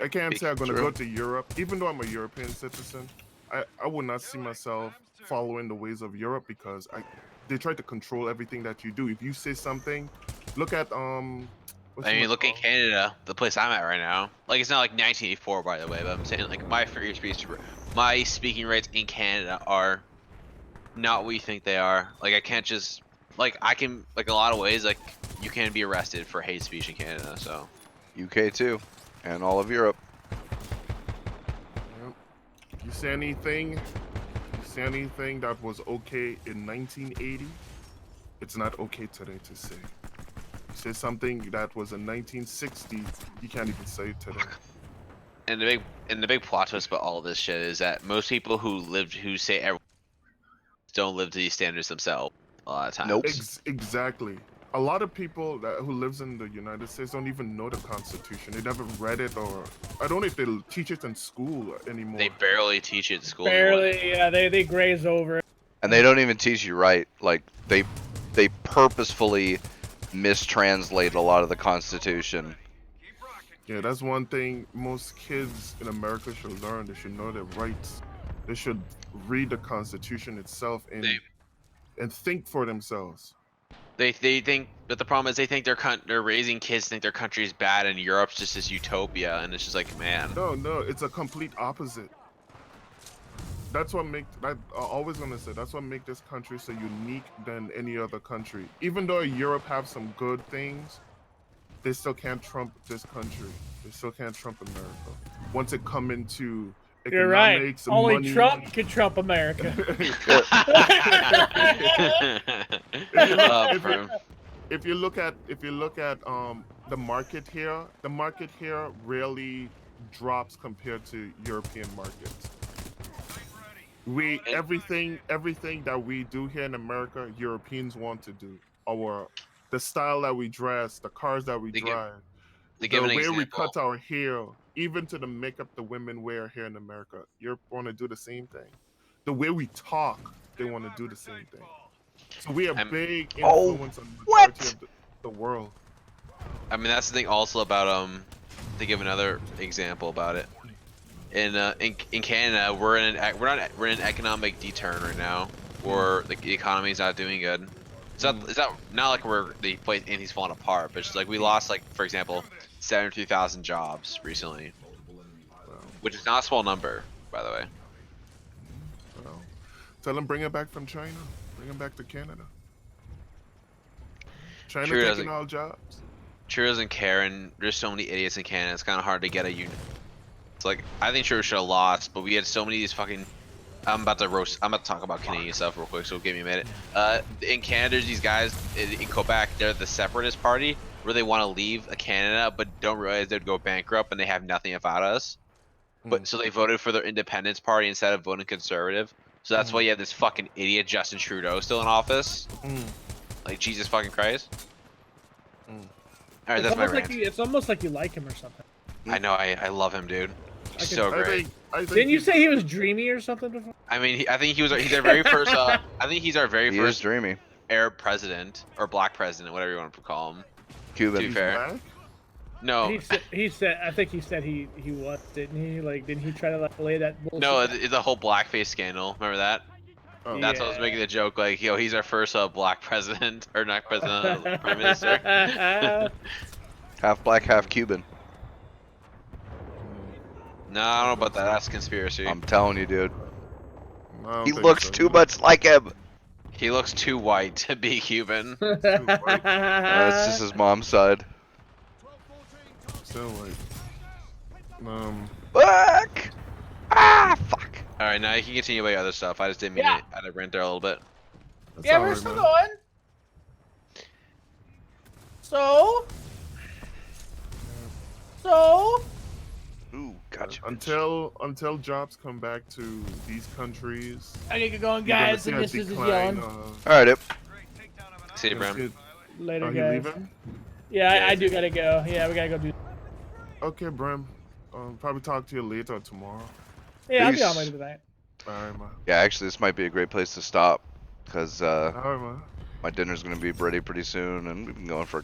I can't say I'm gonna go to Europe, even though I'm a European citizen. I would not see myself following the ways of Europe because they try to control everything that you do. If you say something, look at look at Canada, the place I'm at right now. Like, it's not like 1984, by the way, but I'm saying like my speaking rates in Canada are not what you think they are. Like, I can't just I can a lot of ways you can be arrested for hate speech in Canada. So UK too, and all of Europe. Yep. You say anything that was okay in 1980, it's not okay today to say. You say something that was in 1960, you can't even say it today. And the big plot twist about all this shit is that most people who say everyone don't live to these standards themselves a lot of times. Nope. Exactly. A lot of people who lives in the United States don't even know the Constitution. They never read it, or I don't know if they teach it in school anymore. They barely teach it in school. Barely, yeah. They graze over it. And they don't even teach you right. Like they purposefully mistranslate a lot of the Constitution. Yeah, that's one thing most kids in America should learn. They should know their rights. They should read the Constitution itself and think for themselves. They think, but the problem is they think they're raising kids to think their country is bad and Europe's just this utopia, and it's just like, man. No, it's a complete opposite. That's what I'm always gonna say. That's what makes this country so unique than any other country. Even though Europe have some good things, they still can't trump this country. They still can't trump America. Once it come into You're right. economics, Only money. Trump can trump America. If you look at the market here rarely drops compared to European markets. Everything that we do here in America, Europeans want to do. The style that we dress, the cars that we drive, the way we cut our hair, even to the makeup the women wear here in America. Europe want to do the same thing. The way we talk, they want to do the same thing. So we have big influence on the majority of the world. I mean, that's the thing also about to give another example about it. In Canada, we're in an economic deturn right now, where the economy's not doing good. It's not like the place anything's falling apart, but it's like we lost, like, for example, 73,000 jobs recently, which is not a small number, by the way. Well, tell them bring it back from China. Bring them back to Canada. China taking all jobs. True doesn't care, and there's so many idiots in Canada. It's kind of hard to get a union. It's like, I think True should have lost, but we had so many of these fucking. I'm about to talk about Canadian stuff real quick, so give me a minute. In Canada, there's these guys in Quebec. They're the separatist party, where they want to leave Canada, but don't realize they'd go bankrupt and they have nothing about us. But so they voted for their independence party instead of voting conservative. So that's why you have this fucking idiot Justin Trudeau still in office. Like, Jesus fucking Christ. All right, that's my rant. It's almost like you like him or something. I know, I love him, dude. He's so great. Didn't you say he was dreamy or something before? I mean, I think he's our very first. I think he's our very first dreamy Arab president or black president, whatever you want to call him. Cuban. To be fair. No. He said. I think he said he was, didn't he? Like, didn't he try to lay that bullshit? No, it's a whole blackface scandal. Remember that? Oh. That's what I was making the joke. Like, yo, he's our first black president or not president, prime minister. Half black, half Cuban. No, I don't know about that. That's conspiracy. I'm telling you, dude. He looks too much like him. He looks too white to be Cuban. That's just his mom's side. So like, fuck! Ah, fuck! All right, now you can continue about your other stuff. I just didn't mean it. I had to rant there a little bit. That's we're still going. So. Ooh, gotcha. Until jobs come back to these countries. I need to go on, guys, and this is yelling. All right, Ip. See you, Bram. Later, guys. You leaving? Yeah, I do gotta go. Yeah, we gotta go do. Okay, Bram. Probably talk to you later or tomorrow. Yeah, I'll be on later tonight. All right, man. Yeah, actually, this might be a great place to stop, because all right, man. my dinner's gonna be ready pretty soon, and we've been going for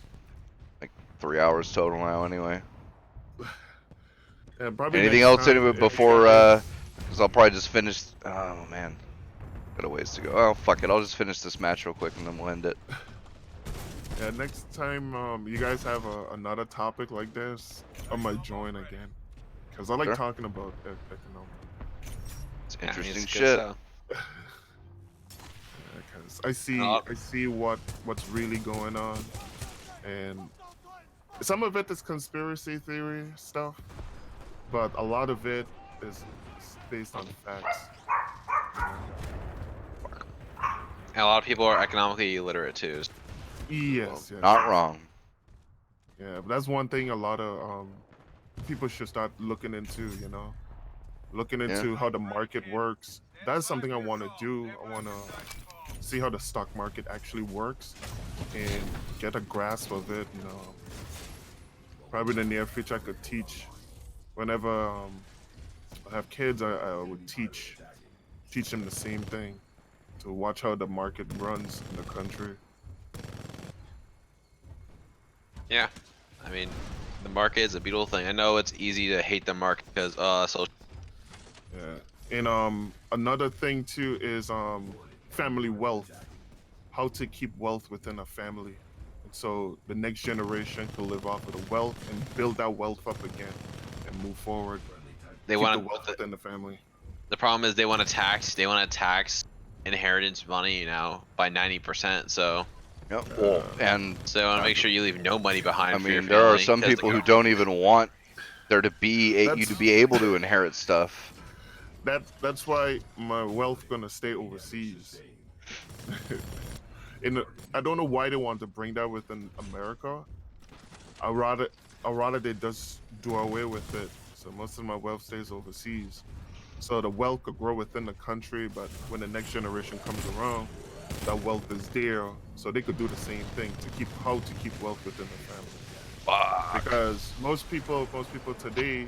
like 3 hours total now, anyway. Yeah, probably anything else anyway before? Because I'll probably just finish. Oh man, got a ways to go. Oh fuck it, I'll just finish this match real quick and then we'll end it. Yeah, next time you guys have another topic like this, I might join again, because I like talking about economics. It's interesting shit. Because I see what's really going on, and some of it is conspiracy theory stuff, but a lot of it is based on facts. And a lot of people are economically illiterate too. Yes, well, not wrong. Yeah, but that's one thing a lot of people should start looking into, looking into how the market works. That's something I want to do. I want to see how the stock market actually works and get a grasp of it, Probably in the near future I could teach. Whenever I have kids, I would teach them the same thing, to watch how the market runs in the country. Yeah, I mean, the market is a beautiful thing. I know it's easy to hate the market because so. Yeah, and another thing too is family wealth. How to keep wealth within a family, and so the next generation can live off of the wealth and build that wealth up again and move forward. They keep want the wealth within the family. The problem is they want to tax inheritance money now by 90%. So. Yep. And so I want to make sure you leave no money behind. I mean, there are some people who don't even want there to be you to be able to inherit stuff. That's why my wealth gonna stay overseas. I don't know why they want to bring that within America. I rather they just do away with it. So most of my wealth stays overseas. So the wealth could grow within the country, but when the next generation comes around, that wealth is there. So they could do the same thing to keep wealth within the family. Fuck. Because most people today,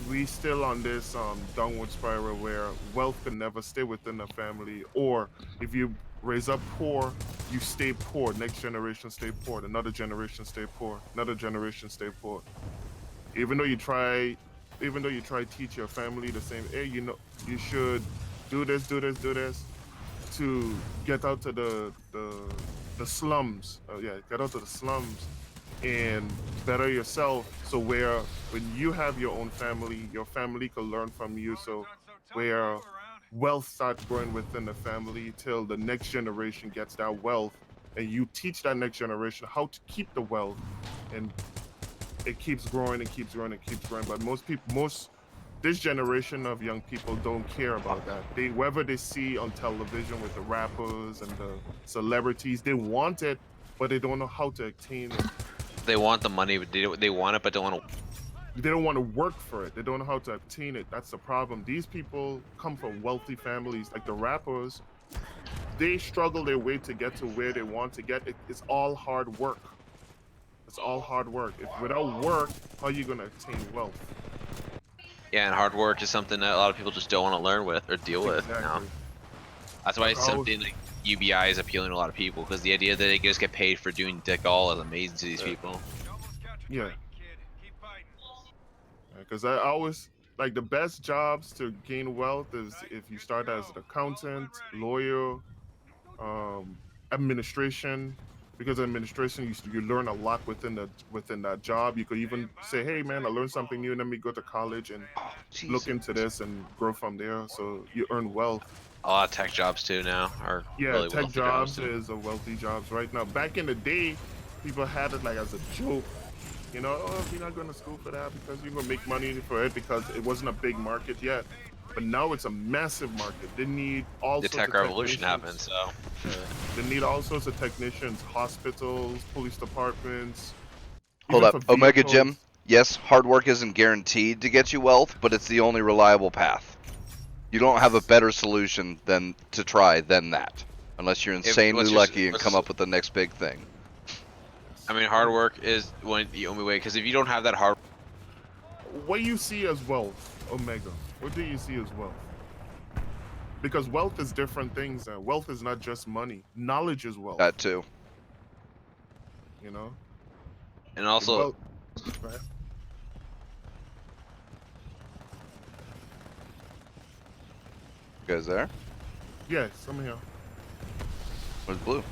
we still on this downward spiral where wealth can never stay within the family, or if you raise up poor, you stay poor. Next generation stay poor. Another generation stay poor. Another generation stay poor. Even though you try teach your family the same, hey, you know, you should do this to get out to the slums. Get out to the slums and better yourself. So where when you have your own family, your family can learn from you. So where wealth starts growing within the family till the next generation gets that wealth, and you teach that next generation how to keep the wealth, and it keeps growing and keeps growing and keeps growing. But this generation of young people don't care about that. Whatever they see on television with the rappers and the celebrities, they want it, but they don't know how to attain it. They want the money, but they want it, but don't want to. They don't want to work for it. They don't know how to obtain it. That's the problem. These people come from wealthy families, like the rappers. They struggle their way to get to where they want to get. It's all hard work. It's all hard work. Without work, how are you going to attain wealth? Yeah, and hard work is something that a lot of people just don't want to learn with or deal with. You know? That's why it's something like UBI is appealing to a lot of people, because the idea that they just get paid for doing dick all is amazing to these people. Yeah. Because I always like the best jobs to gain wealth is if you start as an accountant, lawyer, administration. Because administration, you learn a lot within that job. You could even say, "Hey, man, I learned something new. Let me go to college and look into this and grow from there." So you earn wealth. A lot of tech jobs too now are really tech jobs is a wealthy jobs right now. Back in the day, people had it like as a joke. You know, oh, you're not going to school for that because you're going to make money for it, because it wasn't a big market yet. But now it's a massive market. They need all sorts of tech revolution happened, so they need all sorts of technicians, hospitals, police departments. Hold up, Omega Jim. Yes, hard work isn't guaranteed to get you wealth, but it's the only reliable path. You don't have a better solution than that, unless you're insanely lucky and come up with the next big thing. I mean, hard work is the only way, because if you don't have that hard. What do you see as wealth, Omega? What do you see as wealth? Because wealth is different things. Wealth is not just money. Knowledge is wealth. That too. You know? And also... Go ahead. You guys there? Yes, I'm here. Where's Blue?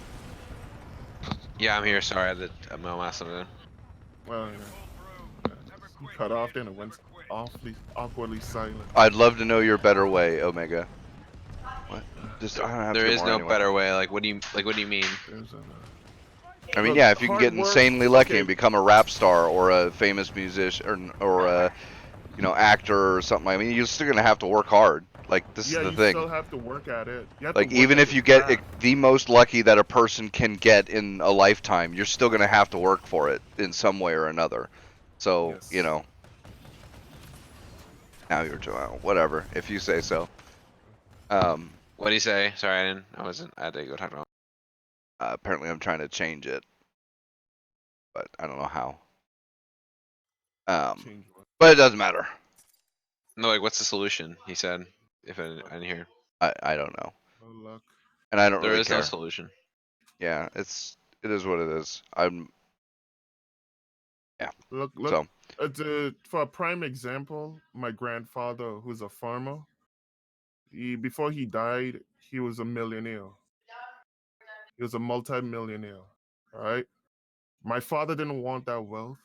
Yeah, I'm here. Sorry, I'm messing in. Well, you cut off then and went awkwardly silent. I'd love to know your better way, Omega. What? There is no better way. Like, what do you mean? I mean, yeah, if you can get insanely lucky and become a rap star or a famous musician or a, actor or something. I mean, you're still gonna have to work hard. Like, this is the thing. You still have to work at it. Like, even if you get the most lucky that a person can get in a lifetime, you're still gonna have to work for it in some way or another. So, now you're whatever, if you say so. What do you say? Sorry, I had to go talk to him. Apparently I'm trying to change it, but I don't know how. But it doesn't matter. No, like, what's the solution? He said, if I didn't hear. I don't know. No luck. And I don't really care. There is no solution. Yeah, it is what it is. Yeah. Look. So. For a prime example, my grandfather, who's a farmer, before he died, he was a millionaire. He was a multi-millionaire. All right. My father didn't want that wealth.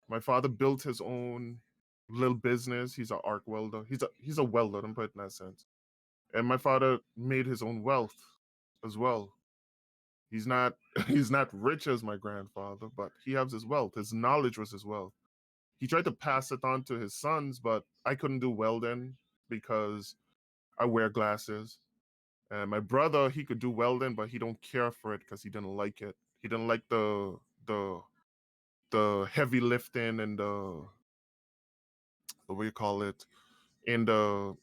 My father built his own little business. He's an arc welder. He's a welder, don't put it in that sense. And my father made his own wealth as well. He's not rich as my grandfather, but he has his wealth. His knowledge was his wealth. he tried to pass it on to his sons, but I couldn't do welding because I wear glasses. And my brother, he could do welding, but he don't care for it because he didn't like it. He didn't like the heavy lifting and the what do you call it? And the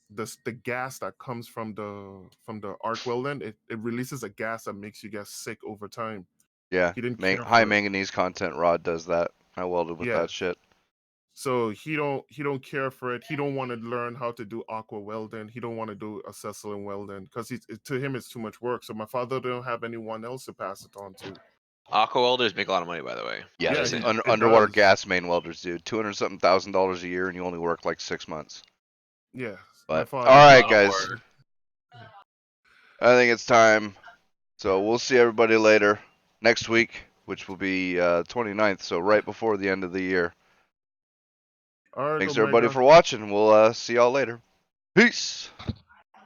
gas that comes from the arc welding, it releases a gas that makes you get sick over time. Yeah, he didn't care high for it. manganese content rod does that. I welded with Yeah. that shit. So he don't care for it. He don't want to learn how to do aqua welding. He don't want to do acetylene welding because to him it's too much work. So my father don't have anyone else to pass it on to. Aqua welders make a lot of money, by the way. Yeah, Yeah, these it underwater does. gas main welders do $200-something thousand a year, and you only work like 6 months. Yeah. But my father, all right, lot of guys, work. I think it's time. So we'll see everybody later next week, which will be 29th, so right before the end of the year. All right, Thanks Omega. everybody for watching. We'll see y'all later. Peace.